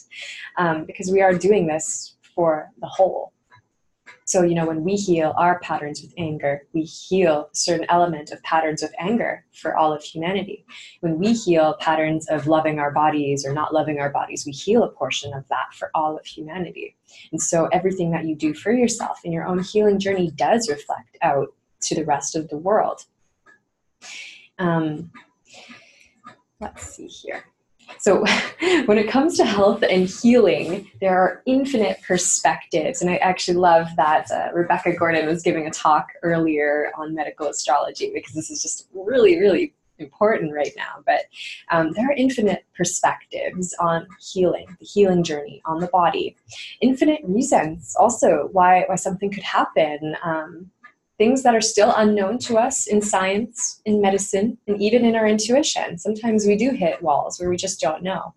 because we are doing this for the whole. So, you know, when we heal our patterns with anger, we heal a certain element of patterns of anger for all of humanity. When we heal patterns of loving our bodies or not loving our bodies, we heal a portion of that for all of humanity. And so everything that you do for yourself in your own healing journey does reflect out to the rest of the world. Let's see here. So when it comes to health and healing, there are infinite perspectives. And I actually love that Rebecca Gordon was giving a talk earlier on medical astrology, because this is just really, really important right now. But there are infinite perspectives on healing, the healing journey, on the body. Infinite reasons also why something could happen. Things that are still unknown to us in science, in medicine, and even in our intuition. Sometimes we do hit walls where we just don't know.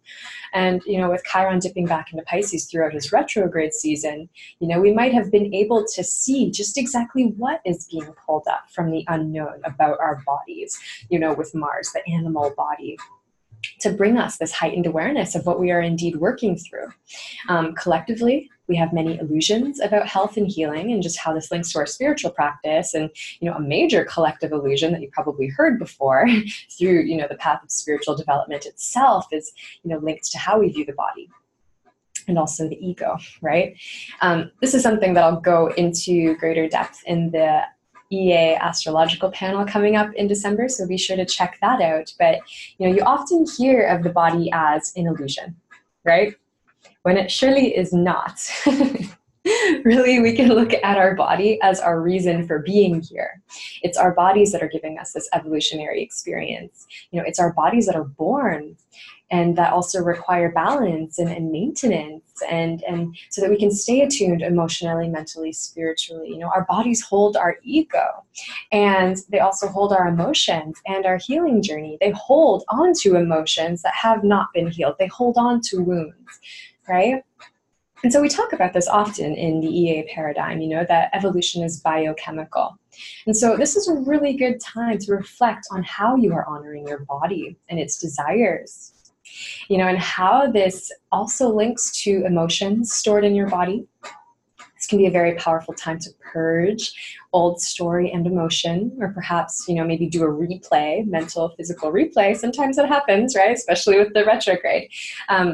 And, you know, with Chiron dipping back into Pisces throughout his retrograde season, you know, we might have been able to see just exactly what is being pulled up from the unknown about our bodies, you know, with Mars, the animal body, to bring us this heightened awareness of what we are indeed working through. Collectively, we have many illusions about health and healing and just how this links to our spiritual practice. And, you know, a major collective illusion that you probably heard before through, you know, the path of spiritual development itself is, you know, linked to how we view the body and also the ego, right? This is something that I'll go into greater depth in the EA Astrological panel coming up in December, so be sure to check that out. But, you know, you often hear of the body as an illusion, right? When it surely is not. Really, we can look at our body as our reason for being here. It's our bodies that are giving us this evolutionary experience. You know, it's our bodies that are born and that also require balance and maintenance and so that we can stay attuned emotionally, mentally, spiritually. You know, our bodies hold our ego and they also hold our emotions and our healing journey. They hold on to emotions that have not been healed. They hold on to wounds, right? And so we talk about this often in the EA paradigm, you know, that evolution is biochemical. And so this is a really good time to reflect on how you are honoring your body and its desires, you know, and how this also links to emotions stored in your body, This can be a very powerful time to purge old story and emotion, or perhaps, maybe do a replay, mental, physical replay. Sometimes it happens, right? Especially with the retrograde,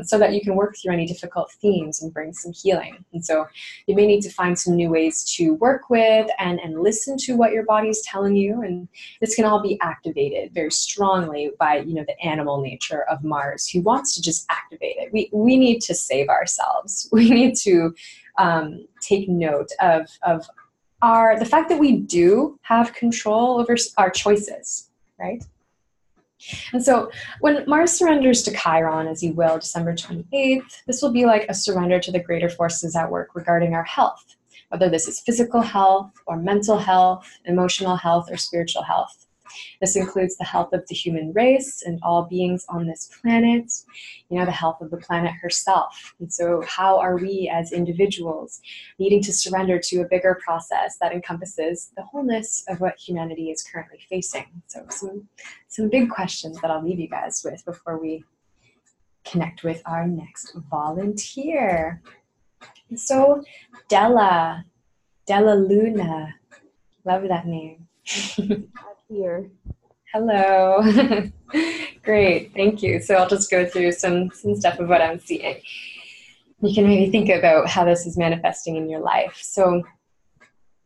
so that you can work through any difficult themes and bring some healing. And so you may need to find some new ways to work with and listen to what your body's telling you. And this can all be activated very strongly by, the animal nature of Mars, who wants to just activate it. We need to save ourselves. We need to take note of the fact that we do have control over our choices, right? And so when Mars surrenders to Chiron, as he will, December 28th, this will be like a surrender to the greater forces at work regarding our health, whether this is physical health or mental health, emotional health, or spiritual health. This includes the health of the human race and all beings on this planet, the health of the planet herself. And so how are we as individuals needing to surrender to a bigger process that encompasses the wholeness of what humanity is currently facing? So some big questions that I'll leave you guys with before we connect with our next volunteer. And so Della Luna, love that name. Here. Hello. Great, thank you. So I'll just go through some stuff of what I'm seeing. You can maybe think about how this is manifesting in your life. So,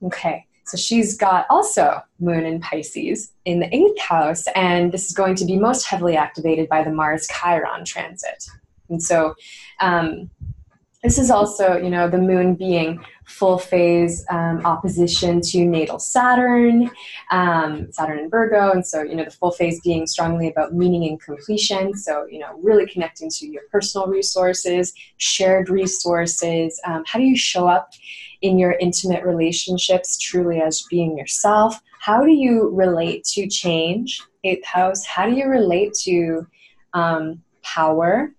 okay, so she's got also Moon in Pisces in the 8th house, and this is going to be most heavily activated by the Mars-Chiron transit. And so this is also, the Moon being full phase opposition to natal Saturn, Saturn in Virgo. And so, the full phase being strongly about meaning and completion. So, really connecting to your personal resources, shared resources. How do you show up in your intimate relationships truly as being yourself? How do you relate to change? 8th house. How do you relate to power?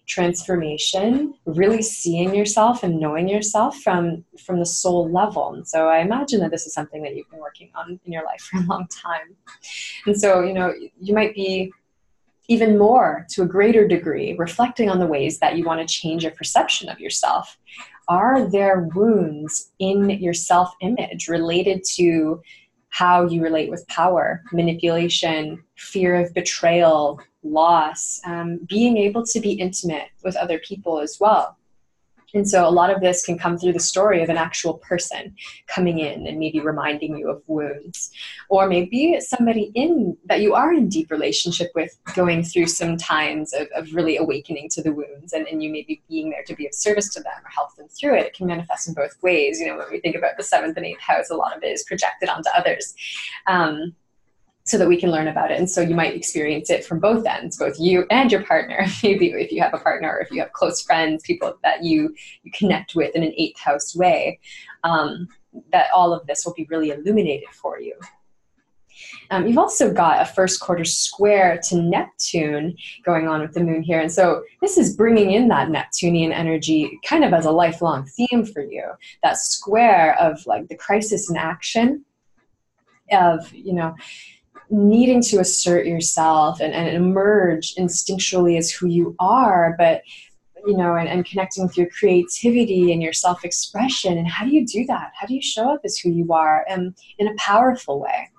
Transformation, really seeing yourself and knowing yourself from the soul level. And so I imagine that this is something that you've been working on in your life for a long time. And so, you might be even more, to a greater degree, reflecting on the ways that you want to change your perception of yourself. Are there wounds in your self-image related to how you relate with power, manipulation, fear of betrayal, loss, being able to be intimate with other people as well? And so a lot of this can come through the story of an actual person coming in and maybe reminding you of wounds. Or maybe somebody that you are in deep relationship with going through some times of really awakening to the wounds, and you maybe being there to be of service to them or help them through it. It can manifest in both ways. When we think about the 7th and 8th house, a lot of it is projected onto others. So that we can learn about it. And so you might experience it from both ends, both you and your partner. Maybe if you have a partner, or if you have close friends, people that you connect with in an 8th house way, that all of this will be really illuminated for you. You've also got a first quarter square to Neptune going on with the Moon here. And so this is bringing in that Neptunian energy kind of as a lifelong theme for you. That square of like the crisis in action, of, needing to assert yourself and emerge instinctually as who you are, but and connecting with your creativity and your self-expression. And how do you do that? How do you show up as who you are in a powerful way?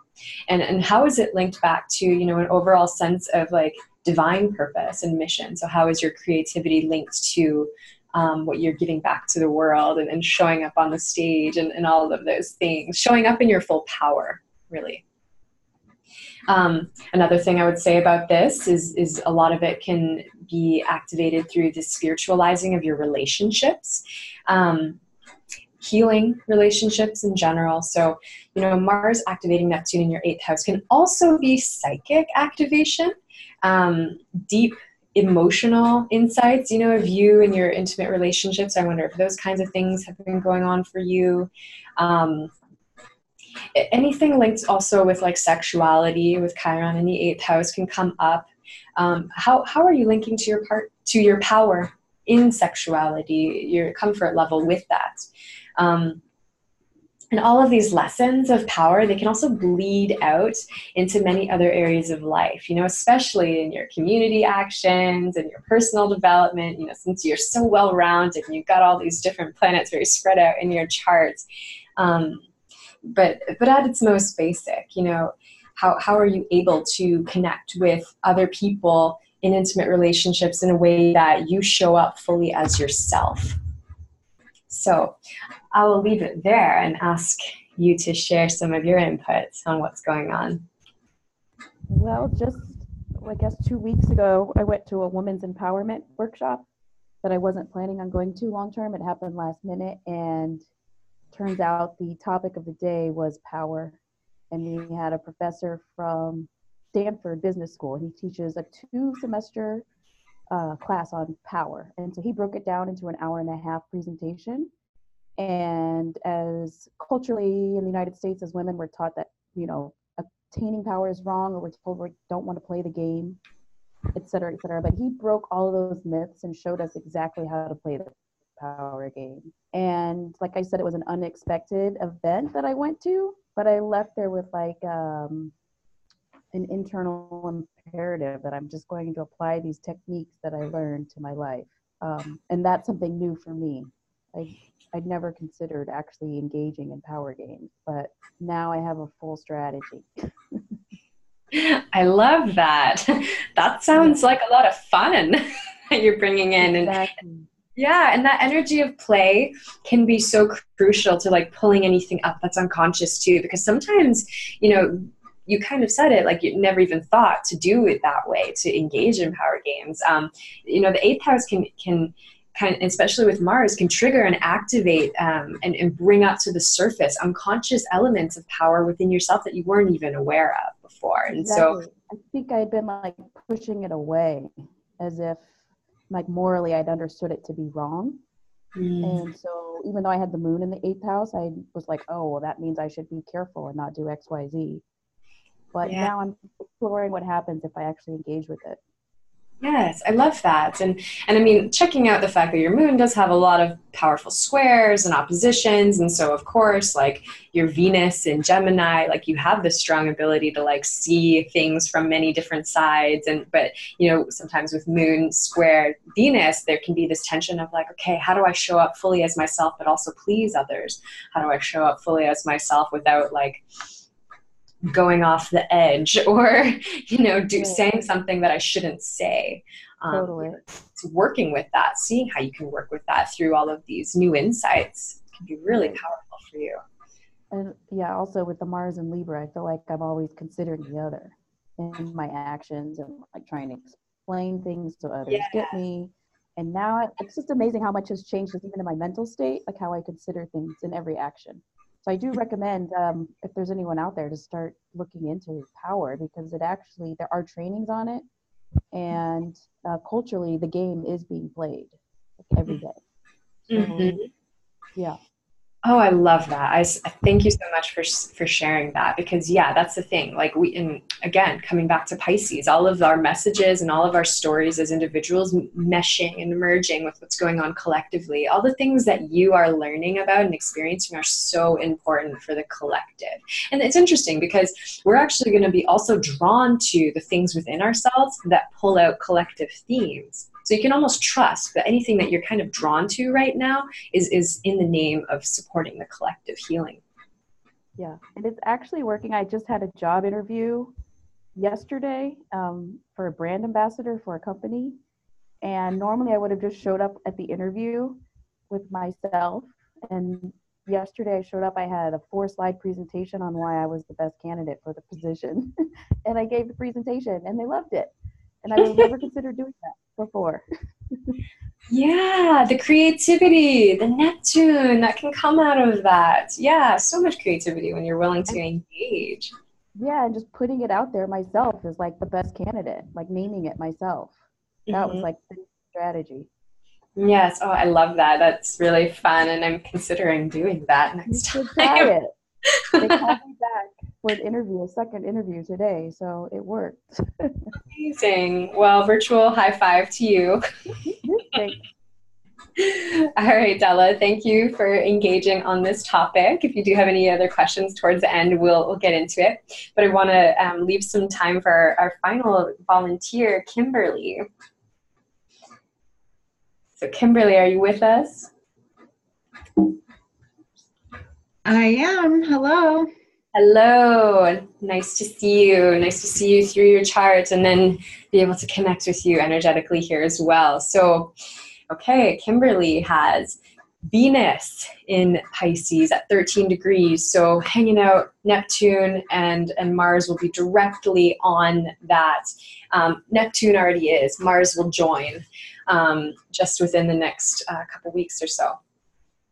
And how is it linked back to an overall sense of like divine purpose and mission? So how is your creativity linked to what you're giving back to the world, and showing up on the stage and all of those things, showing up in your full power, really? Another thing I would say about this is a lot of it can be activated through the spiritualizing of your relationships, healing relationships in general. So, Mars activating Neptune in your 8th house can also be psychic activation, deep emotional insights, of you and your intimate relationships. I wonder if those kinds of things have been going on for you. Anything linked also with like sexuality with Chiron in the 8th house can come up. How are you linking to your power in sexuality, your comfort level with that? And all of these lessons of power, they can also bleed out into many other areas of life, you know, especially in your community actions and your personal development, you know, since you're so well-rounded and you've got all these different planets very spread out in your charts. But at its most basic, you know, how are you able to connect with other people in intimate relationships in a way that you show up fully as yourself? So I will leave it there and ask you to share some of your inputs on what's going on. Well, just, I guess 2 weeks ago, I went to a women's empowerment workshop that I wasn't planning on going to long term. It happened last minute, and turns out the topic of the day was power. And we had a professor from Stanford Business School. He teaches a 2-semester class on power. And so he broke it down into an 1.5-hour presentation. And as culturally in the United States, as women, we're taught that, you know, attaining power is wrong, or we're told we don't want to play the game, et cetera, et cetera. But he broke all of those myths and showed us exactly how to play the power game. And like I said, it was an unexpected event that I went to, but I left there with like an internal imperative that I'm just going to apply these techniques that I learned to my life. And that's something new for me. I'd never considered actually engaging in power games, but now I have a full strategy. I love that. That sounds like a lot of fun that you're bringing in. Exactly. And yeah, and that energy of play can be so crucial to like pulling anything up that's unconscious too, because sometimes, you know, you kind of said it, like you never even thought to do it that way, to engage in power games. You know, the 8th house can kind of, especially with Mars, can trigger and activate and bring up to the surface unconscious elements of power within yourself that you weren't even aware of before. And Exactly. so I think I'd been like pushing it away as if like morally I'd understood it to be wrong. And so even though I had the moon in the 8th house, I was like, oh, well, that means I should be careful and not do X, Y, Z. But now I'm exploring what happens if I actually engage with it. Yes, I love that. And I mean, checking out the fact that your moon does have a lot of powerful squares and oppositions. And so, of course, like your Venus in Gemini, like you have this strong ability to like see things from many different sides. But, you know, sometimes with moon square Venus, there can be this tension of like, okay, how do I show up fully as myself, but also please others? How do I show up fully as myself without like going off the edge or, you know, saying something that I shouldn't say? Totally. So working with that, seeing how you can work with that through all of these new insights can be really powerful for you. And yeah, also with the Mars and Libra, I feel like I'm always considering the other in my actions and like trying to explain things so others get me. And now it's just amazing how much has changed even in my mental state, like how I consider things in every action. So I do recommend, if there's anyone out there, to start looking into power, because it actually, there are trainings on it, and culturally the game is being played like every day. So, yeah. Oh, I love that. I thank you so much for sharing that, because yeah, that's the thing. Like and again, coming back to Pisces, all of our messages and all of our stories as individuals meshing and merging with what's going on collectively. All the things that you are learning about and experiencing are so important for the collective. And it's interesting because we're actually going to be also drawn to the things within ourselves that pull out collective themes. So you can almost trust that anything that you're kind of drawn to right now is in the name of supporting the collective healing. Yeah, and it's actually working. I just had a job interview yesterday for a brand ambassador for a company. And normally I would have just showed up at the interview with myself. And yesterday I showed up, I had a 4-slide presentation on why I was the best candidate for the position. And I gave the presentation and they loved it. And I would have never considered doing that before. Yeah, the creativity, the Neptune that can come out of that. Yeah, so much creativity when you're willing to engage. Yeah, and just putting it out there myself is like the best candidate, like naming it myself. That was like the strategy. Yes. Oh, I love that. That's really fun. And I'm considering doing that next time. Try it. They called me back for an interview, a second interview today, so it worked. Amazing. Well, virtual high five to you. Thanks. All right, Della, thank you for engaging on this topic. If you do have any other questions towards the end, we'll get into it. But I want to leave some time for our final volunteer, Kimberly. So Kimberly, are you with us? I am. Hello. Hello. Nice to see you. Nice to see you through your chart and then be able to connect with you energetically here as well. So, okay, Kimberly has Venus in Pisces at 13 degrees. So hanging out, Neptune and Mars will be directly on that. Neptune already is. Mars will join just within the next couple weeks or so.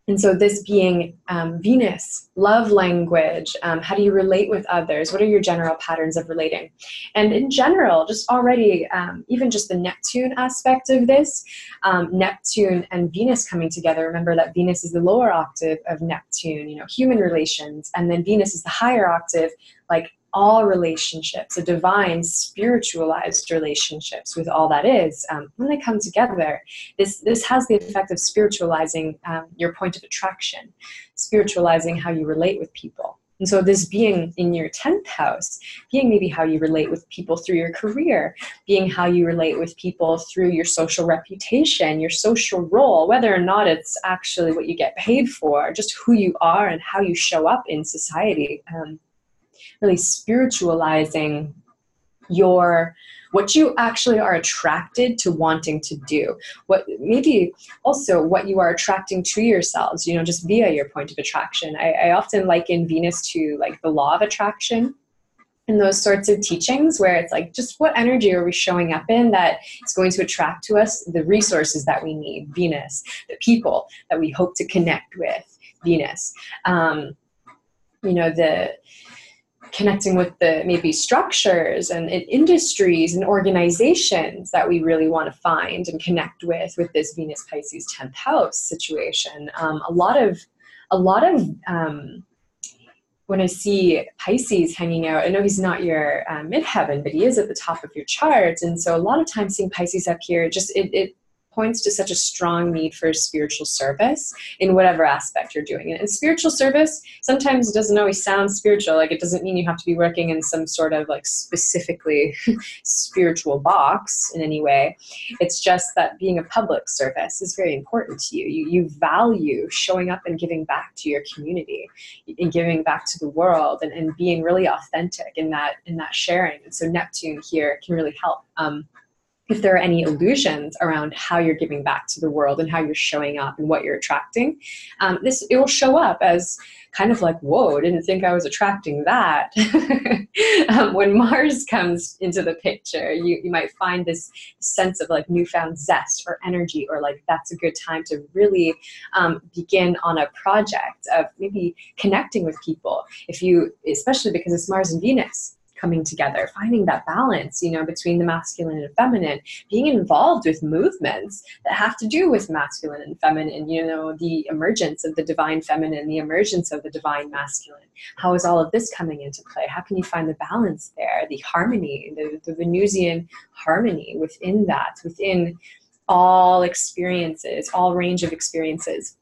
And so this being Venus, love language, how do you relate with others? What are your general patterns of relating? And in general, just already, even just the Neptune aspect of this, Neptune and Venus coming together, remember that Venus is the lower octave of Neptune, you know, human relations, and then Venus is the higher octave, like all relationships, a divine spiritualized relationships with all that is, when they come together, this has the effect of spiritualizing your point of attraction, spiritualizing how you relate with people. And so this being in your 10th house, being maybe how you relate with people through your career, being how you relate with people through your social reputation, your social role, whether or not it's actually what you get paid for, just who you are and how you show up in society. Really spiritualizing what you actually are attracted to wanting to do, what maybe also what you are attracting to yourselves, you know, just via your point of attraction. I often liken Venus to like the law of attraction and those sorts of teachings where it's like, just what energy are we showing up in that is going to attract to us the resources that we need, Venus, the people that we hope to connect with, Venus, you know, the connecting with the maybe structures and industries and organizations that we really want to find and connect with this Venus Pisces 10th house situation. A lot of when I see Pisces hanging out, I know he's not your midheaven, but he is at the top of your chart. And so a lot of times seeing Pisces up here, just it points to such a strong need for spiritual service in whatever aspect you're doing. And spiritual service sometimes doesn't always sound spiritual. Like, it doesn't mean you have to be working in some sort of like specifically spiritual box in any way. It's just that being a public service is very important to you. You value showing up and giving back to your community and giving back to the world and being really authentic in that sharing. And so Neptune here can really help. If there are any illusions around how you're giving back to the world and how you're showing up and what you're attracting, it will show up as kind of like, whoa, didn't think I was attracting that. When Mars comes into the picture, you might find this sense of like newfound zest or energy, or like that's a good time to really begin on a project of maybe connecting with people. Especially because it's Mars and Venus coming together, finding that balance, you know, between the masculine and feminine, being involved with movements that have to do with masculine and feminine, you know, the emergence of the divine feminine, the emergence of the divine masculine. How is all of this coming into play? How can you find the balance there, the harmony, the Venusian harmony within that, within all experiences, all range of experiences?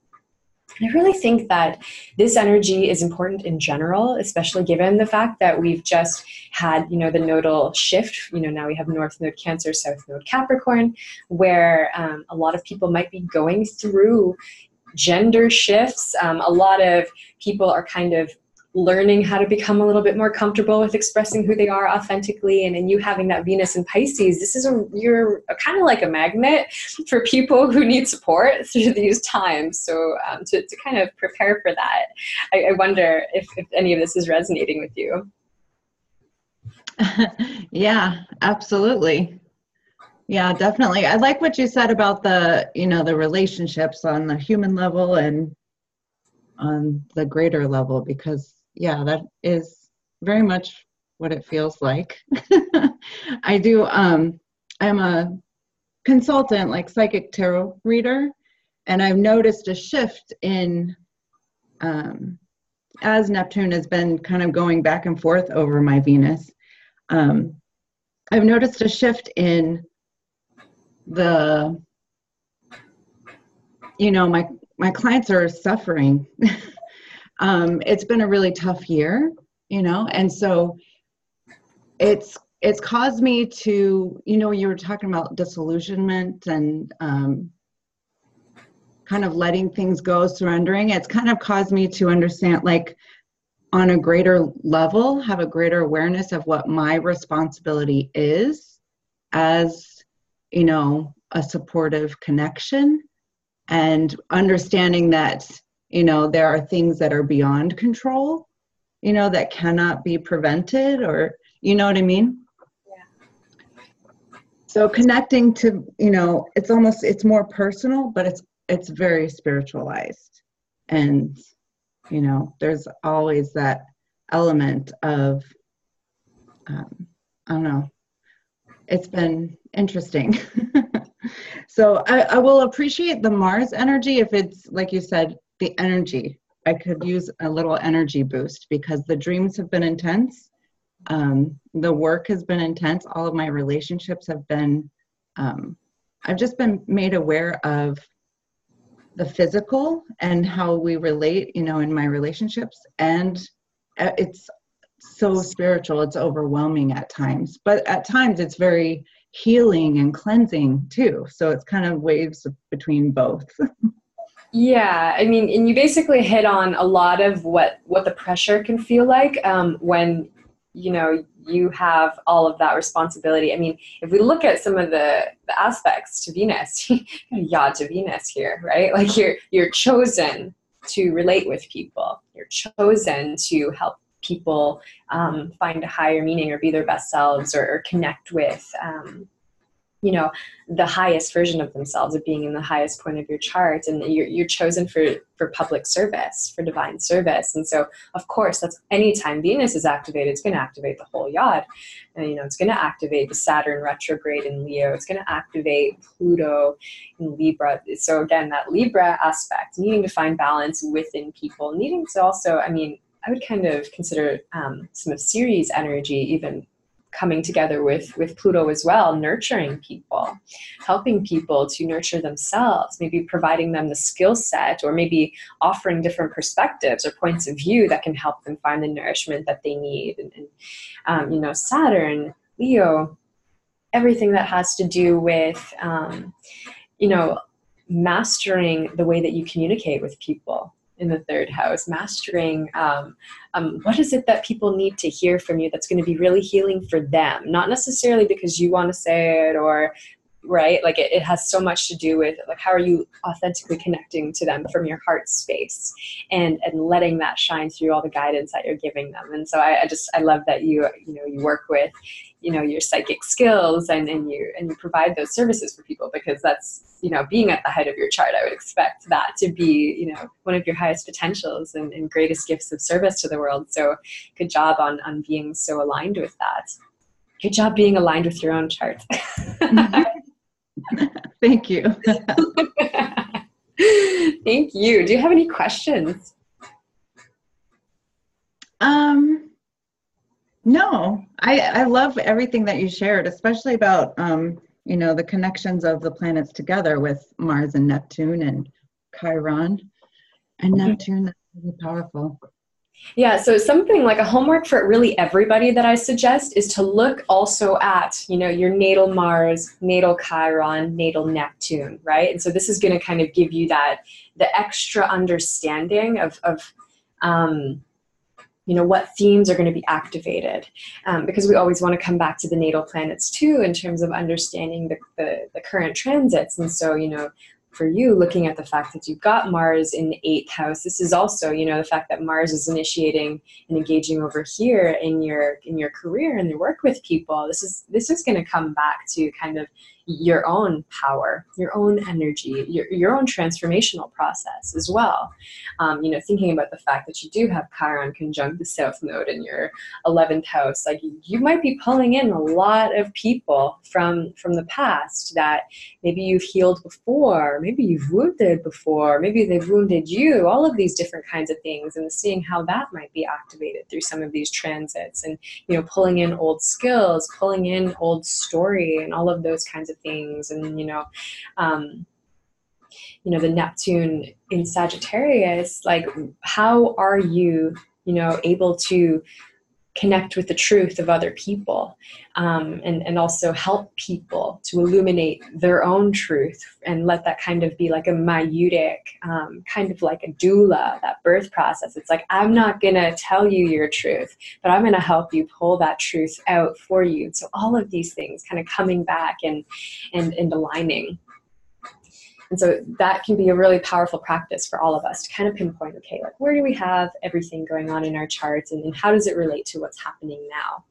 And I really think that this energy is important in general, especially given the fact that we've just had, you know, the nodal shift. You know, now we have North Node Cancer, South Node Capricorn, where a lot of people might be going through gender shifts. A lot of people are kind of learning how to become a little bit more comfortable with expressing who they are authentically. And you having that Venus in Pisces, you're kind of like a magnet for people who need support through these times. So to kind of prepare for that, I wonder if any of this is resonating with you. Yeah, absolutely. Yeah, definitely. I like what you said about the relationships on the human level and on the greater level, because yeah, that is very much what it feels like. I do, I'm a consultant, like psychic tarot reader, and I've noticed a shift in, as Neptune has been kind of going back and forth over my Venus, I've noticed a shift in the you know, my clients are suffering. It's been a really tough year, you know, and so it's caused me to, you know, you were talking about disillusionment and kind of letting things go, surrendering. It's kind of caused me to understand, like, on a greater level, have a greater awareness of what my responsibility is as, you know, a supportive connection, and understanding that, you know, there are things that are beyond control, you know, that cannot be prevented, or, you know what I mean? Yeah. So connecting to, you know, it's more personal, but it's very spiritualized. And, you know, there's always that element of, I don't know, it's been interesting. So I will appreciate the Mars energy if it's, like you said, the energy. I could use a little energy boost because the dreams have been intense. The work has been intense. All of my relationships have been, I've just been made aware of the physical and how we relate, you know, in my relationships. And it's so spiritual, it's overwhelming at times. But at times it's very healing and cleansing too. So it's kind of waves between both. Yeah, I mean, and you basically hit on a lot of what the pressure can feel like when, you know, you have all of that responsibility. I mean, if we look at some of the aspects to Venus, yeah, to Venus here, right? Like you're chosen to relate with people. You're chosen to help people find a higher meaning or be their best selves, or connect with, you know, the highest version of themselves, of being in the highest point of your chart. And you're chosen for public service, for divine service. And so, of course, that's anytime Venus is activated, it's going to activate the whole yod. And, you know, it's going to activate the Saturn retrograde in Leo. It's going to activate Pluto in Libra. So again, that Libra aspect, needing to find balance within people, needing to also, I mean, I would kind of consider some of Ceres energy even coming together with Pluto as well, nurturing people, helping people to nurture themselves, maybe providing them the skill set, or maybe offering different perspectives or points of view that can help them find the nourishment that they need. And you know, Saturn, Leo, everything that has to do with, you know, mastering the way that you communicate with people. In the third house, mastering what is it that people need to hear from you that's going to be really healing for them, not necessarily because you want to say it, or right, like it has so much to do with, like, how are you authentically connecting to them from your heart space, and letting that shine through all the guidance that you're giving them. And so I love that you work with, you know, your psychic skills, and you provide those services for people, because that's, you know, being at the height of your chart, I would expect that to be, you know, one of your highest potentials and greatest gifts of service to the world. So good job on being so aligned with that. Good job being aligned with your own chart. Thank you. Thank you. Do you have any questions? No, I love everything that you shared, especially about, you know, the connections of the planets together with Mars and Neptune and Chiron and Neptune. That's really powerful. Yeah, so something like a homework for really everybody that I suggest is to look also at, you know, your natal Mars, natal Chiron, natal Neptune, right? And so this is going to kind of give you the extra understanding of you know, what themes are going to be activated, because we always want to come back to the natal planets too, in terms of understanding the current transits. And so, you know, for you, looking at the fact that you've got Mars in the 8th house, this is also, you know, the fact that Mars is initiating and engaging over here in your career and your work with people. This is going to come back to kind of your own power, your own energy, your own transformational process as well. You know, thinking about the fact that you do have Chiron conjunct the South Node in your 11th house, like you might be pulling in a lot of people from the past that maybe you've healed before, maybe you've wounded before, maybe they've wounded you, all of these different kinds of things, and seeing how that might be activated through some of these transits, and, you know, pulling in old skills, pulling in old story, and all of those kinds of things. And, you know, you know, the Neptune in Sagittarius, like, how are you, you know, able to connect with the truth of other people, and also help people to illuminate their own truth, and let that kind of be like a maieutic, kind of like a doula, that birth process. It's like, I'm not going to tell you your truth, but I'm going to help you pull that truth out for you. So all of these things kind of coming back and aligning. And so that can be a really powerful practice for all of us to kind of pinpoint, okay, like, where do we have everything going on in our charts, and how does it relate to what's happening now?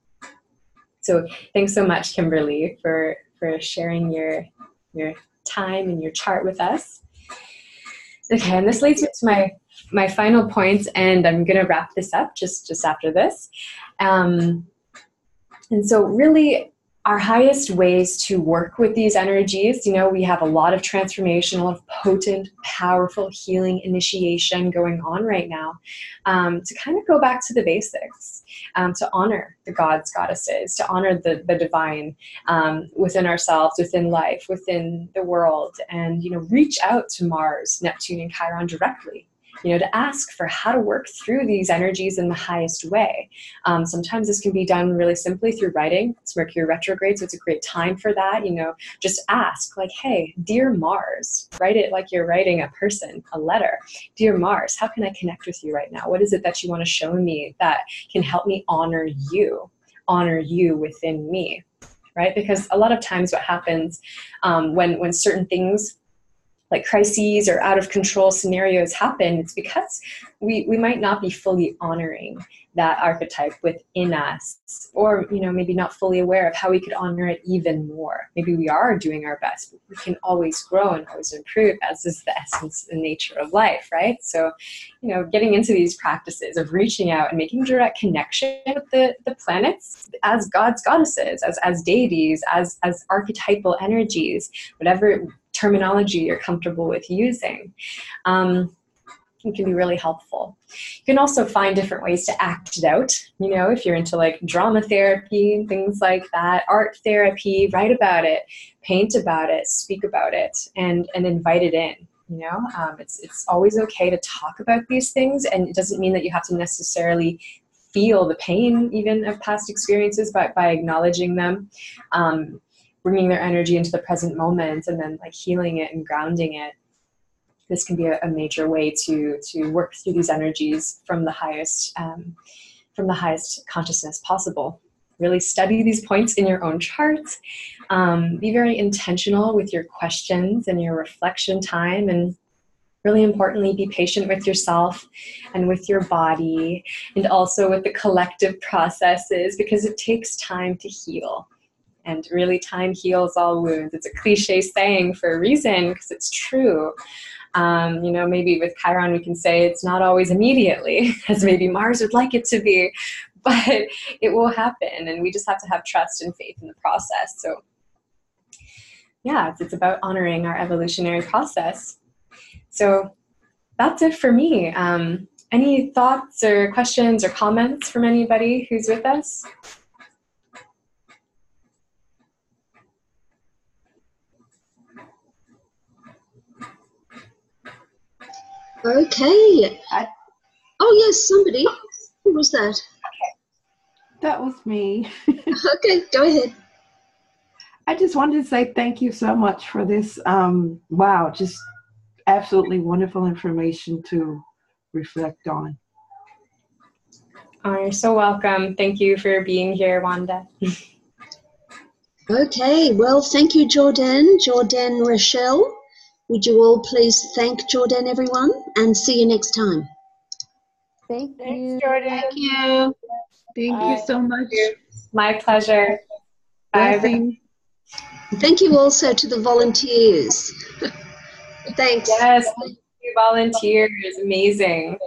So thanks so much, Kimberly, for sharing your time and your chart with us. Okay, and this leads me to my final points, and I'm going to wrap this up just after this. And so really, our highest ways to work with these energies, you know, we have a lot of transformation, a lot of potent, powerful healing initiation going on right now, to kind of go back to the basics, to honor the gods, goddesses, to honor the divine within ourselves, within life, within the world, and, you know, reach out to Mars, Neptune, and Chiron directly. You know, to ask for how to work through these energies in the highest way. Sometimes this can be done really simply through writing. It's Mercury retrograde, so it's a great time for that. You know, just ask, like, hey, dear Mars, write it like you're writing a person, a letter. Dear Mars, how can I connect with you right now? What is it that you want to show me that can help me honor you within me, right? Because a lot of times what happens when certain things, like crises or out of control scenarios happen, it's because we might not be fully honoring that archetype within us, or, you know, maybe not fully aware of how we could honor it even more. Maybe we are doing our best, but we can always grow and always improve, as is the essence and nature of life, right? So, you know, getting into these practices of reaching out and making direct connection with the planets as gods, goddesses, as deities, as archetypal energies, whatever terminology you're comfortable with using, it can be really helpful. You can also find different ways to act it out. You know, if you're into like drama therapy and things like that, art therapy, write about it, paint about it, speak about it, and invite it in. You know, it's always okay to talk about these things, and it doesn't mean that you have to necessarily feel the pain even of past experiences, but by acknowledging them, bringing their energy into the present moment, and then like healing it and grounding it. This can be a major way to work through these energies from the highest consciousness possible. Really study these points in your own charts. Be very intentional with your questions and your reflection time, and really importantly, be patient with yourself and with your body, and also with the collective processes, because it takes time to heal. And really, time heals all wounds. It's a cliche saying for a reason, because it's true. You know, maybe with Chiron we can say it's not always immediately, as maybe Mars would like it to be, but it will happen, and we just have to have trust and faith in the process. So yeah, it's about honoring our evolutionary process. So that's it for me. Any thoughts or questions or comments from anybody who's with us? Okay. Oh, yes, somebody. Who was that? Okay. That was me. Okay, go ahead. I just wanted to say thank you so much for this. Wow, just absolutely wonderful information to reflect on. Oh, you're so welcome. Thank you for being here, Wanda. Okay, well, thank you, Jordenne Rachelle. Would you all please thank Jordenne, everyone, and see you next time. Thank you. Thanks, Jordenne. Thank you. Thank you so much. My pleasure. Bye. Blessings. Thank you also to the volunteers. Thanks. Yes, thank you, volunteers. Amazing.